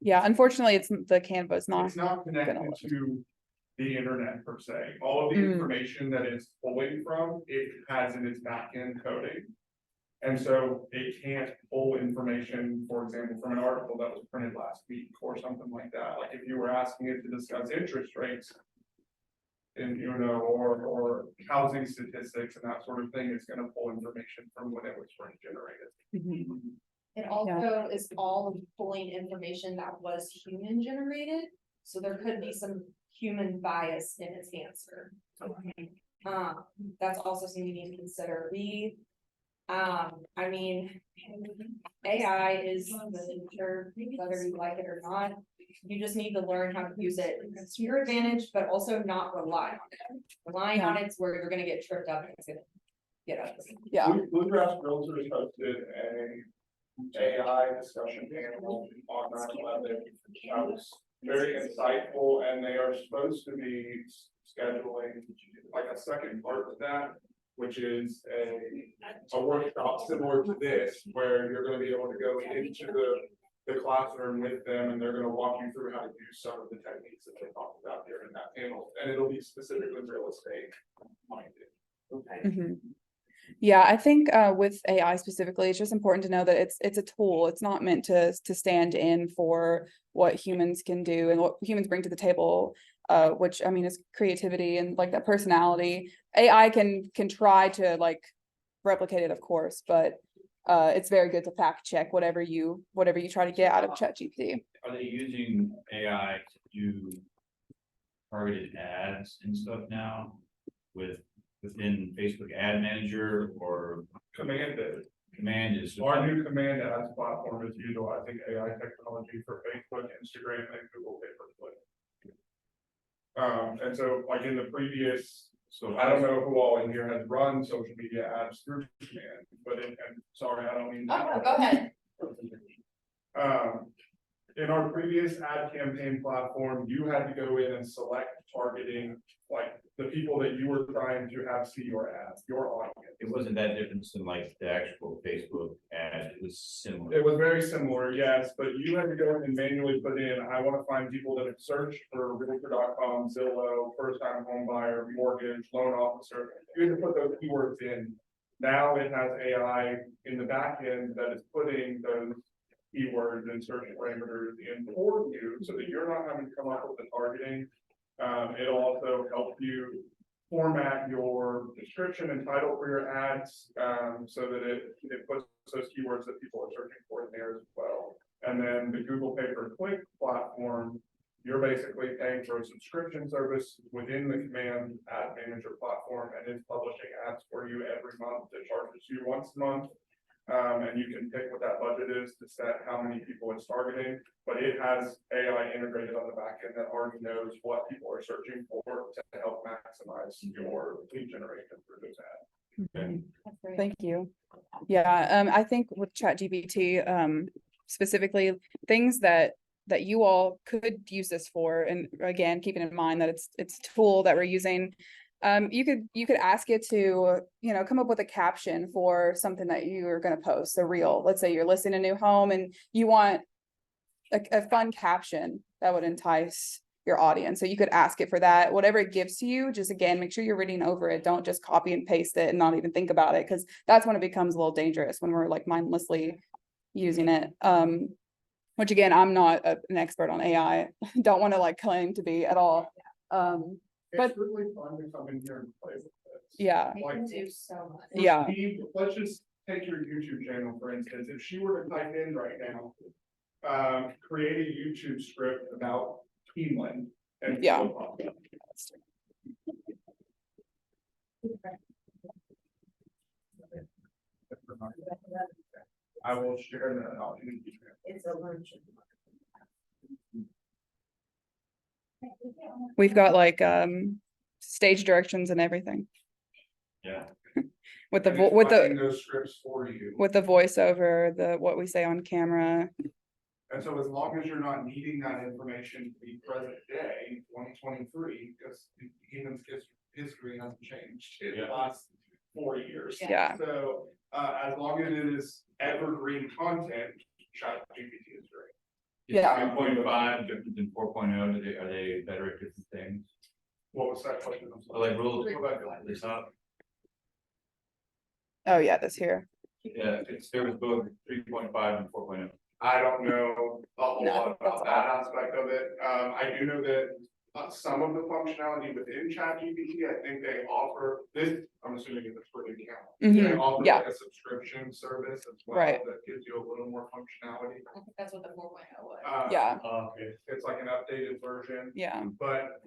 Yeah, unfortunately, the Canva is not. It's not connected work. to the internet per se. All of the Mm. information that it's pulling from, it has in its backend coding. And so it can't pull information, for example, from an article that was printed last week or something like that. Like if you were asking it to discuss interest rates and, or housing statistics and that sort of thing, it's gonna pull information from when it was first generated. Mhm. it also is all of pulling information that was human generated, so there could be some human bias in its answer. That's also something you need to consider. I mean, AI is the future, whether you like it or not. You just need to learn how to use it to your advantage, but also not rely on it. Relying on it's where you're gonna get tripped up and it's gonna get ugly. Yeah. Bluegrass Realtors hosted a AI discussion panel on 9/11. That was very insightful, and they are supposed to be scheduling like a second part of that, which is a workshop similar to this, where you're gonna be able to go into the classroom with them, and they're gonna walk you through how to use some of the techniques that they talked about here in that panel, and it'll be specifically real estate minded. Mhm. Yeah, I think with AI specifically, it's just important to know that it's a tool. It's not meant to stand in for what humans can do and what humans bring to the table. Which I mean is creativity and like that personality. AI can try to like replicate it, of course, but it's very good to fact check whatever you try to get out of ChatGPT. Are they using AI to do targeted ads and stuff now within Facebook Ad Manager or Command is? Our new Command Ads platform is utilizing AI technology for Facebook, Instagram, and Google pay-per-click. And so like in the previous, so I don't know who all in here has run social media ads through Command, but and sorry, I don't mean. Oh, go ahead. In our previous ad campaign platform, you had to go in and select targeting, like the people that you were trying to have see your ads, your audience. It wasn't that different than like the actual Facebook ad, it was similar. It was very similar, yes, but you had to go in and manually put in, I want to find people that have searched for realtor.com, Zillow, first time home buyer, mortgage, loan officer. You had to put those keywords in. Now it has AI in the back end that is putting those keywords and search parameters in for you so that you're not having to come up with the targeting. It'll also help you format your description and title for your ads, so that it puts those keywords that people are searching for in there as well. And then the Google pay-per-click platform, you're basically paying for a subscription service within the Command Ad Manager platform, and it's publishing ads for you every month. It charges you once a month And you can pick what that budget is to set how many people it's targeting, but it has AI integrated on the back end that already knows what people are searching for to help maximize your lead generation through those ads. Thank you. Yeah, I think with ChatGPT, specifically, things that you all could use this for, and again, keeping in mind that it's a tool that we're using. You could ask it to, come up with a caption for something that you are gonna post, a reel. Let's say you're listing a new home and you want a fun caption that would entice your audience. So you could ask it for that, whatever it gives to you, just again, make sure you're reading over it. Don't just copy and paste it and not even think about it, because that's when it becomes a little dangerous, when we're like mindlessly using it. Which again, I'm not an expert on AI, don't want to like claim to be at all. But- It's really fun to come in here and play with this. Yeah, Like, Do so much. for Yeah. Steve, let's just take your YouTube channel, for instance, if she were to type in right now. Create a YouTube script about Keeneland. And Yeah. it'll pop up. I will share that out in the email. It's a lunch. we've got like stage directions and everything. Yeah. With the And it's with writing the those scripts for you. with the voiceover, what we say on camera. And so as long as you're not needing that information to be present day, 2023, because humans history hasn't changed in the last 40 years. Yeah. So, as long as it is evergreen content, ChatGPT is great. Yeah. 3.5 different than 4.0, are they better at different things? What was that question? I'm Or sorry. like rules, Go back up. it's not, Oh yeah, this here. yeah, there was both 3.5 and 4.0. I don't know a whole No, lot that's about that aspect of it. I do know that some of the functionality within ChatGPT, I think they offer this, I'm assuming it's a free account. They Mhm, offer yeah. like a subscription service as well Right. that gives you a little more functionality. I think that's what the 4.0 was. Yeah. It's like an updated version, Yeah. but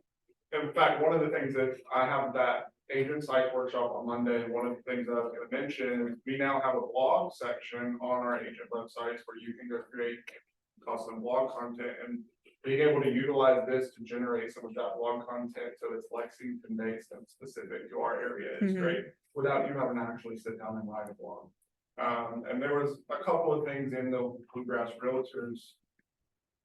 in fact, one of the things that I have that agent site workshop on Monday, one of the things that I was gonna mention, is we now have a blog section on our agent websites where you can go create custom blog content and being able to utilize this to generate some of that blog content, so it's Lexington based and specific to our area, is Mhm. great, without you having to actually sit down and write a blog. And there was a couple of things in the Bluegrass Realtors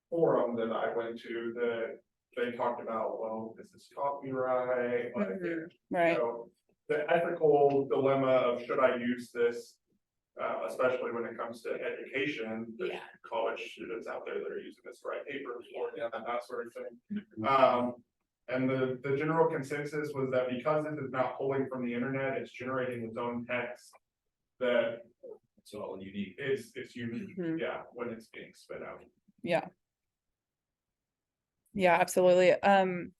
forum that I went to that they talked about, well, this is copyright, like, Mhm, right. so the ethical dilemma of should I use this, especially when it comes to education, there's Yeah. college students out there that are using this to write papers for them and that sort of thing. Mm-hmm. And the general consensus was that because this is not pulling from the internet, it's generating its own text. That It's all unique. it's unique, Mhm. yeah, when it's being spit out. Yeah. Yeah, absolutely. I'm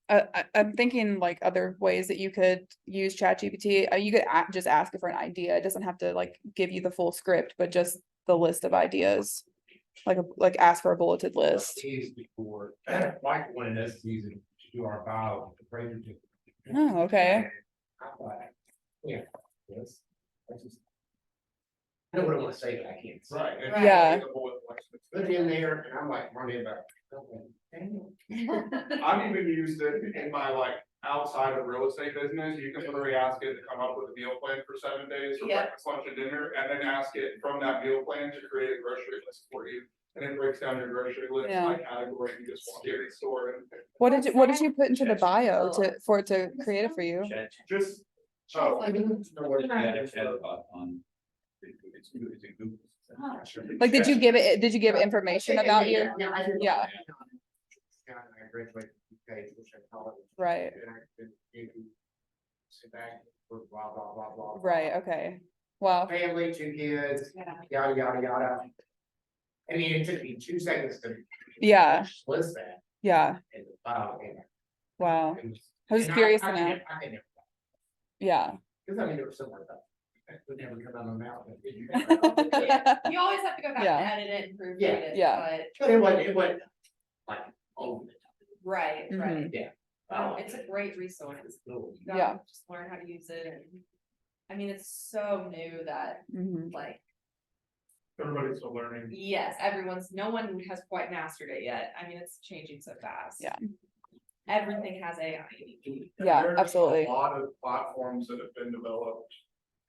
thinking like other ways that you could use ChatGPT. You could just ask it for an idea. It doesn't have to like give you the full script, but just the list of ideas. Like ask for a bulleted list. Days before, Mike wanted us to use it to do our vow. Oh, okay. Yeah, yes. I know what I want to say, but I can't. say. Right. and Yeah. the bullet points. Put it in there and I'm like, running back. I've even used it in my like outside of real estate business, you can literally ask it to come up with a meal plan for 7 days or Yeah. breakfast, lunch and dinner, and then ask it from that meal plan to create a grocery list for you. And it breaks down your grocery list by category, you just walk in the store and What did you put into the bio for it to create it for you? just. Oh. Yeah, chatbot on. It's a Google. Like, did you give it information about your? Yeah, I did. Yeah. I graduated from UK, which I college. Right. And I could sit back for blah, blah, blah, blah. blah. Right, okay. Wow. Family, 2 kids, yada, yada, yada. I mean, it took me 2 seconds to. Yeah. List that. Yeah, And, wow. wow. it was- I was and curious to I know. never- I never. Yeah. Cause I mean, there was somewhere that. That would never come out of my mouth. Yeah, you always have to go back Yeah. and edit it and proofread Yeah. it, Yeah. but, But it wasn't like, oh. right, right. Yeah. It's a great resource. You Yeah. gotta just learn how to use it and. I mean, it's so new that Mhm. like. Everybody's still learning. Yes, no one has quite mastered it yet. I mean, it's changing so fast. Yeah. Everything has AI. Yeah, There's absolutely. A lot of platforms that have been developed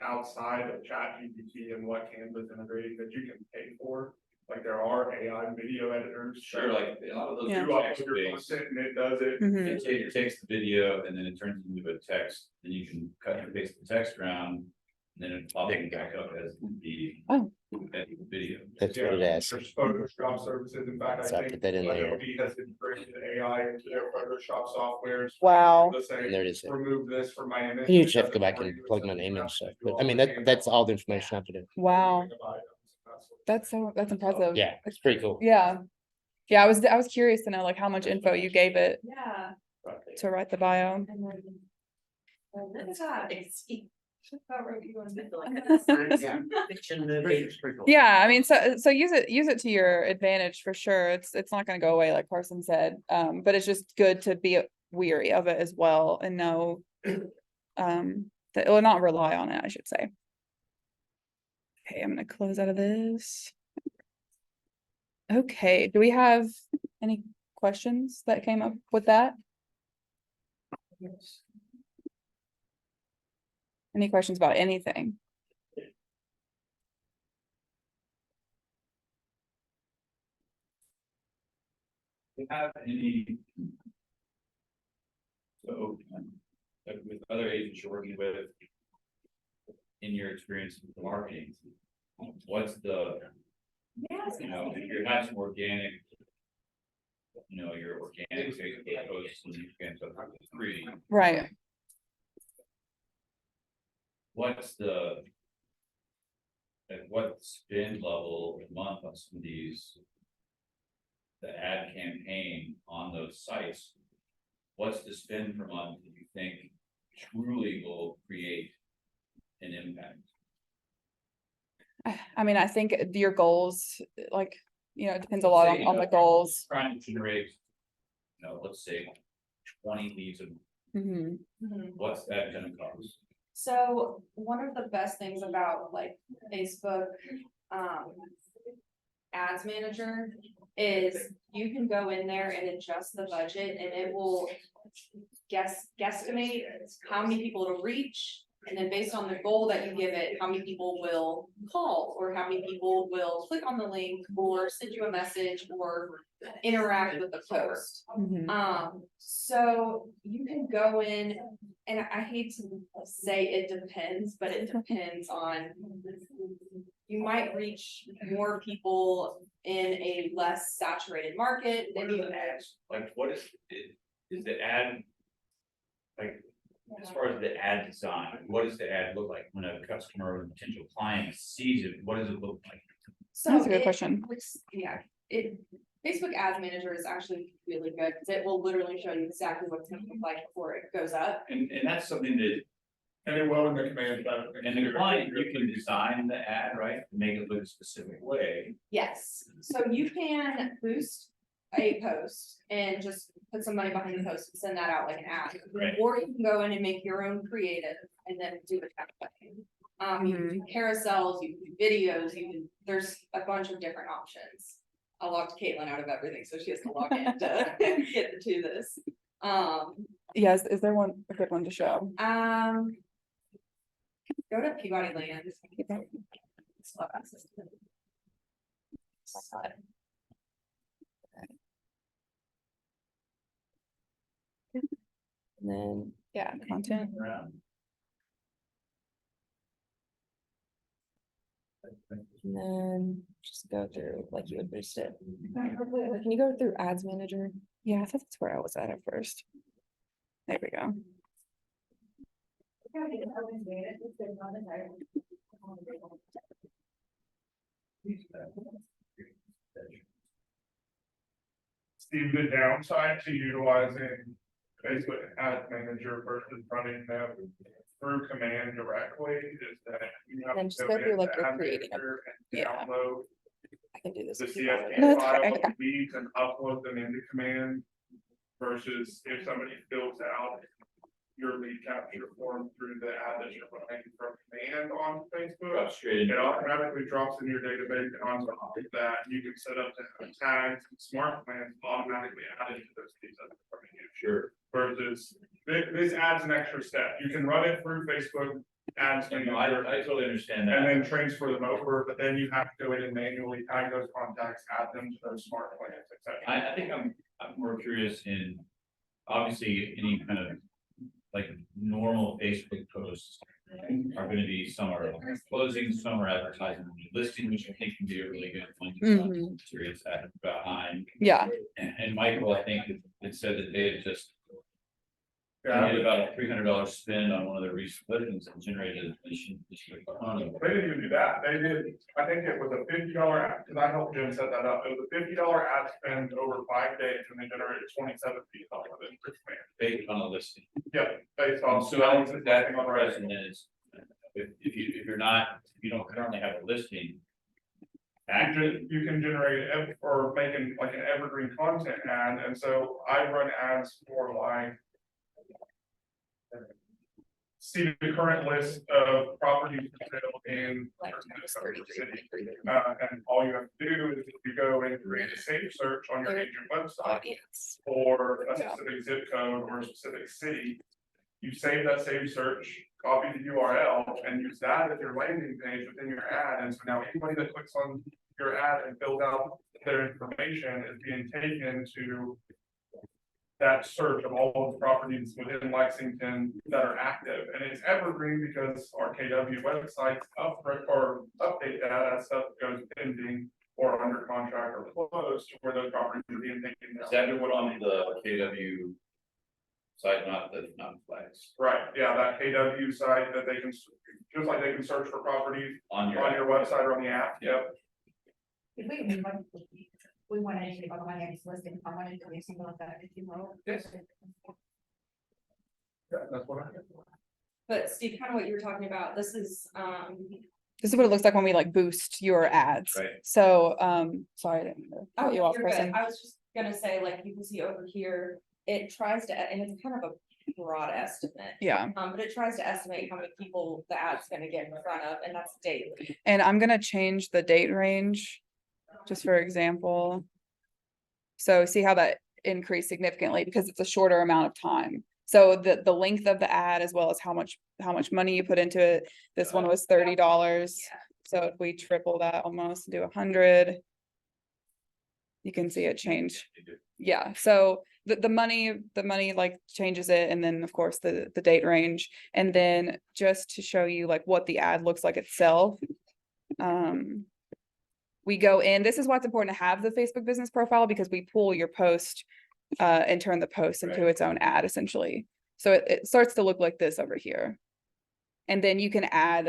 outside of ChatGPT and what Canva's integrating that you can pay for. Like there are AI video editors. Sure, like a lot of those. Yeah. You upload your content and it does it. Mhm. It takes the video and then it turns into a text, then you can cut and paste the text around. And then it pops back up as the. Oh. As the video. That's what it is. There's Photoshop services. In fact, So I I think put that in there. Adobe has integrated AI into their Photoshop softwares. Wow. Let's say, And there it is. remove this from my image. You just have to go back and plug my name and stuff, but I mean, that's all the information I have to do. Wow. That's impressive. Yeah, it's pretty cool. Yeah. Yeah, I was curious to know like how much info you gave it Yeah. to write the bio. And then. Look at that. Yeah, fiction movie, it's pretty cool. Yeah, I mean, so use it to your advantage for sure. It's not gonna go away like Carson said. But it's just good to be weary of it as well and know that or not rely on it, I should say. Okay, I'm gonna close out of this. Okay, do we have any questions that came up with that? Any questions about anything? Do you have any? So, like with other agents you're working with. In your experience with marketing, what's the? Yes. You know, if you have some organic. You know, your organic Facebook posts and you can stuff free. Right. What's the? Like what spend level a month on some of these? The ad campaign on those sites. What's the spend per month that you think truly will create an impact? I mean, I think your goals, like, it depends a lot on the goals. Trying to generate, let's say 20 leads, Mhm. what's that gonna cost? So one of the best things about like Facebook, ads manager is you can go in there and adjust the budget and it will guesstimate how many people it'll reach. And then based on the goal that you give it, how many people will call or how many people will click on the link or send you a message or interact with the post. Mhm. So you can go in and I hate to say it depends, but it depends on. You might reach more people in a less saturated market than you. Like, what is the ad? Like, as far as the ad design, what does the ad look like when a customer or potential client sees it? What does it look like? So That's a good it question. looks- Yeah, Facebook Ads Manager is actually really good because it will literally show you exactly what it's gonna look like before it goes up. And that's something that, And it will in the command. and the client, you can design the ad, right, to make it look a specific way. Yes, so you can boost a post and just put some money behind the post and send that out like an ad. Right. Or you can go in and make your own creative and then do the campaign. You can do carousels, you can do videos, there's a bunch of different options. I logged Caitlin out of everything, so she has to log in to get to this. Yes, is there a good one to show? Go to Peabody Land. Slow access to it. And then Yeah, content. And then just go through like you would boost it. Can you go through ads manager? Yeah, I thought that's where I was at first. There we go. Steve, the downside to utilizing Facebook Ad Manager versus running them through command directly is that you have Then to just go go through in like to you're Ad creating them. Manager and Yeah. download I can do this. the if you want. CSV That's file okay. of the leads and upload them into command versus if somebody fills out your lead capture form through the ad that you're running from command on Facebook. Drop straight It in. automatically drops in your database, and on top of that, you can set up to have tags and smart plans automatically added to those leads. That are coming in. Sure. Versus, this adds an extra step. You can run it through Facebook ads. No, I totally understand And that. then transfer them over, but then you have to go in and manually tag those contacts, add them to those smart plans, et cetera. I think I'm more curious in, obviously, any kind of like normal Facebook posts are gonna be, some are closing, some are advertising, listing, which I think can be a really good one. Mhm. Serious ad behind. Yeah, And Michael, I think it said that they had just Yeah, made about a $300 spend on one of their recent listings and generated a mission. they didn't even do that. They did, I think it was a $50 ad, because I helped Jim set that up. It was a $50 ad spend over 5 days, and they generated 27 feet off of it. Based on a listing. Yeah, based on. So I think that the question is, if you don't currently have a listing. You can generate or make like an evergreen content ad, and so I run ads for like. See the current list of properties for sale in. City. And all you have to do is you go and create a safe search on your agent website for a specific zip code or a specific city. You save that saved search, copy the URL, and use that as your landing page within your ad. And so now anybody that clicks on your ad and fills out their information is being taken to that search of all the properties within Lexington that are active. And it's evergreen because our KW websites update that as stuff goes pending or under contract or closed, where those properties are being taken down. Is that what on the KW site, not flags? Right, yeah, that KW site that they can, just like they can search for properties On your website or on the app, yep. If we want anything about my next listing, I wanted to do something like that, if you will. Yes. Yeah, that's what I did. But Steve, kind of what you were talking about, this is, this is what it looks like when we like boost your ads. Right. So, sorry, I didn't mean to oh, cut you off, you're good. person. I was just gonna say, like, you can see over here, it tries to, and it's kind of a broad estimate. Yeah, But it tries to estimate how many people the ad's gonna get in front of, and that's daily. and I'm gonna change the date range, just for example. So see how that increased significantly because it's a shorter amount of time. So the length of the ad as well as how much money you put into it. This one was $30. So if we triple that almost, do 100. You can see it change. Yeah, so the money like changes it, and then of course the date range, and then just to show you like what the ad looks like itself. We go in, this is why it's important to have the Facebook business profile, because we pull your post and turn the post into its own ad essentially. So it starts to look like this over here. And then you can add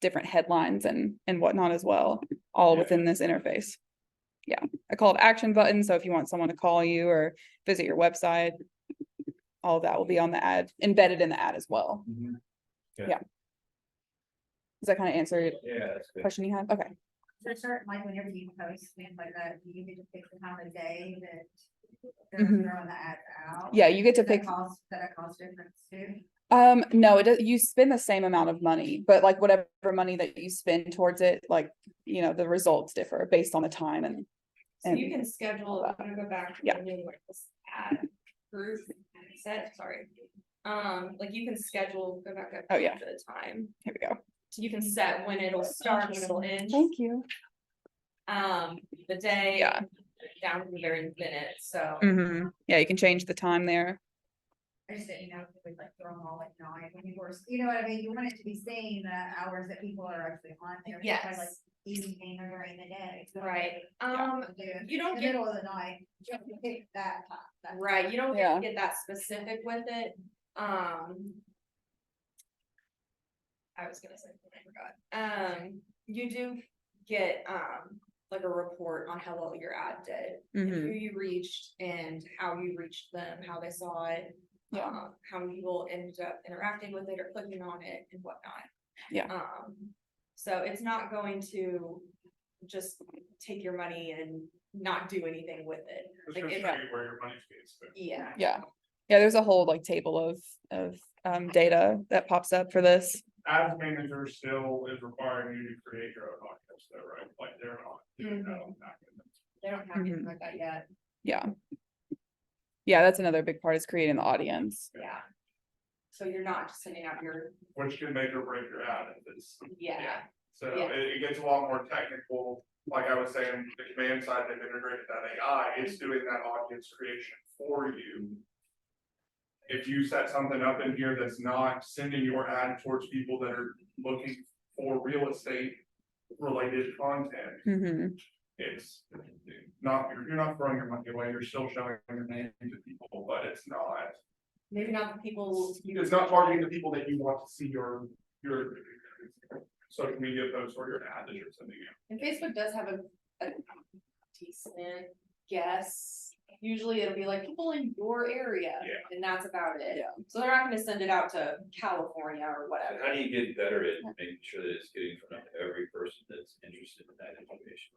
different headlines and whatnot as well, all within this interface. Yeah, a call to action button. So if you want someone to call you or visit your website, all of that will be on the ad, embedded in the ad as well. Yeah. Does that kind of answer your Yeah, that's good. question you had? Okay. For certain, like whenever you post things like that, you need to pick the time of day that Mhm. they're throwing the ads out. Yeah, you get to Does that pick. cost difference too? No, it does, you spend the same amount of money, but like whatever money that you spend towards it, like, you know, the results differ based on the time and. So you can schedule, I'm gonna go back to Yeah. the new, like, this ad group set, sorry. Like you can schedule, go back up. Oh, yeah. To the time, Here we go. so you can set when it'll start, when it'll end. Thank you. The day. Yeah. Down to the very minute, so. Yeah, you can change the time there. I just didn't know if we like throw them all at night when you were, you know what I mean? You want it to be seen the hours that people are actually on there. Yes. Like evening or during the day. So Right, you don't the get, middle of the night, just pick that time. That's- right, you don't Yeah. get that specific with it, I was gonna say, I forgot, you do get, like a report on how well your ad did. And who you reached and how you reached them, how they saw it. Yeah. How many people ended up interacting with it or clicking on it and whatnot. Yeah. So it's not going to just take your money and not do anything with it. It's Like, gonna it- show you where your money's being spent. Yeah, Yeah. Yeah, there's a whole like table of data that pops up for this. Ads manager still is requiring you to create your own audience though, right? Like they're not doing that on that. They don't have anything like that yet. Yeah. Yeah, that's another big part is creating the audience. Yeah. So you're not just sending out your, Which can make or break your ad if it's. yeah, So Yeah. it gets a lot more technical, like I was saying, the command side, they've integrated that AI, it's doing that audience creation for you. If you set something up in here that's not sending your ad towards people that are looking for real estate related content, Mm-hmm. it's not, you're not throwing your money away, you're still showing your name to people, but it's not. maybe not the people. It's not targeting the people that you want to see your social media post or your ad that you're sending out. And Facebook does have a decent guess. Usually it'll be like people in your area. Yeah. And that's about it. Yeah. So they're not gonna send it out to California or And whatever. how do you get better at making sure that it's getting in front of every person that's interested in that information?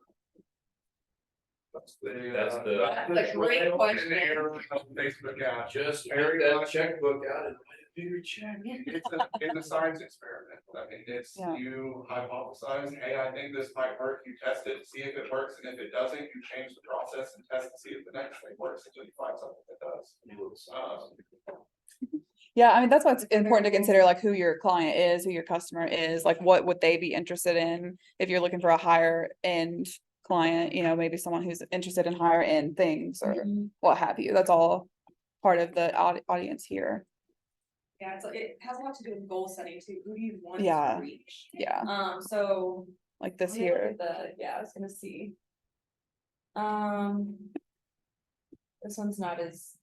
That's the. That's the- That's a great trail question. and error of Facebook ads. Just Very get that much. checkbook out and write a bigger check. It's a science experiment. I mean, it's, Yeah. you hypothesize, hey, I think this might work, you test it, see if it works, and if it doesn't, you change the process and test to see if the next thing works until you find something that does. Yeah, I mean, that's why it's important to consider like who your client is, who your customer is, like what would they be interested in? If you're looking for a higher end client, you know, maybe someone who's interested in higher end things or what have you. That's all part of the audience here. Yeah, it has a lot to do with goal setting too. Who do you want Yeah. to reach? Yeah, So. like this let me look here. at yeah, I was gonna see. This one's not as.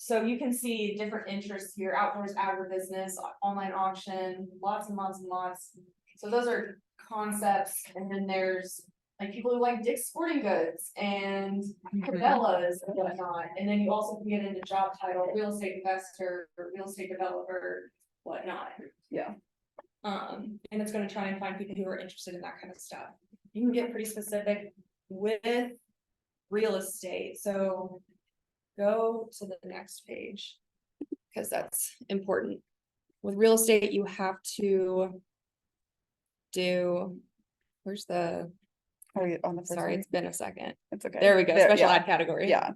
So you can see different interests here, outdoors, agribusiness, online auction, lots and lots and lots. So those are concepts, and then there's like people who like Dick's Sporting Goods and Cabela's and whatnot. And then you also can get into job title, real estate investor, real estate developer, whatnot. Yeah. And it's gonna try and find people who are interested in that kind of stuff. You can get pretty specific with real estate, so go to the next page. Cause that's important. With real estate, you have to do, where's the, Are you on the first sorry, one? it's been a second. It's okay. There we go, special yeah. ad category. Yeah,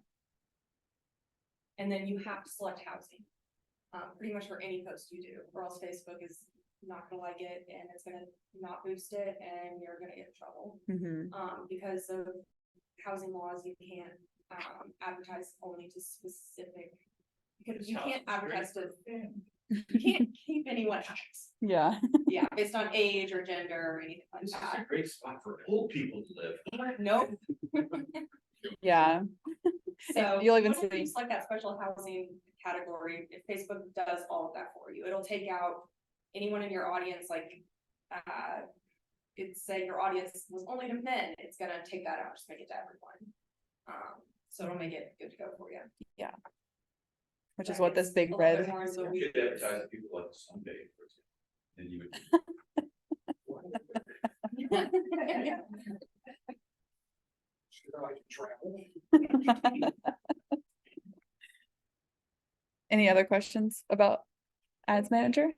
And then you have to select housing. Pretty much for any post you do, or else Facebook is not gonna like it and it's gonna not boost it and you're gonna get in trouble. mhm, Because of housing laws, you can't, advertise only to specific. You can't advertise to, you can't keep anyone out. yeah, Yeah, based on age or gender or anything like This is a that. great spot for old people to live. Nope. yeah, So You'll even whenever you see- select that special housing category, if Facebook does all of that for you, it'll take out anyone in your audience, like, it's say your audience was only to men, it's gonna take that out, just make it to everyone. So it'll make it good to go for you. which is That what this gets big a little bit red, more into the You could weeds. advertise to people like Sunday, for example. And you would. Should I travel? any other questions about ads manager?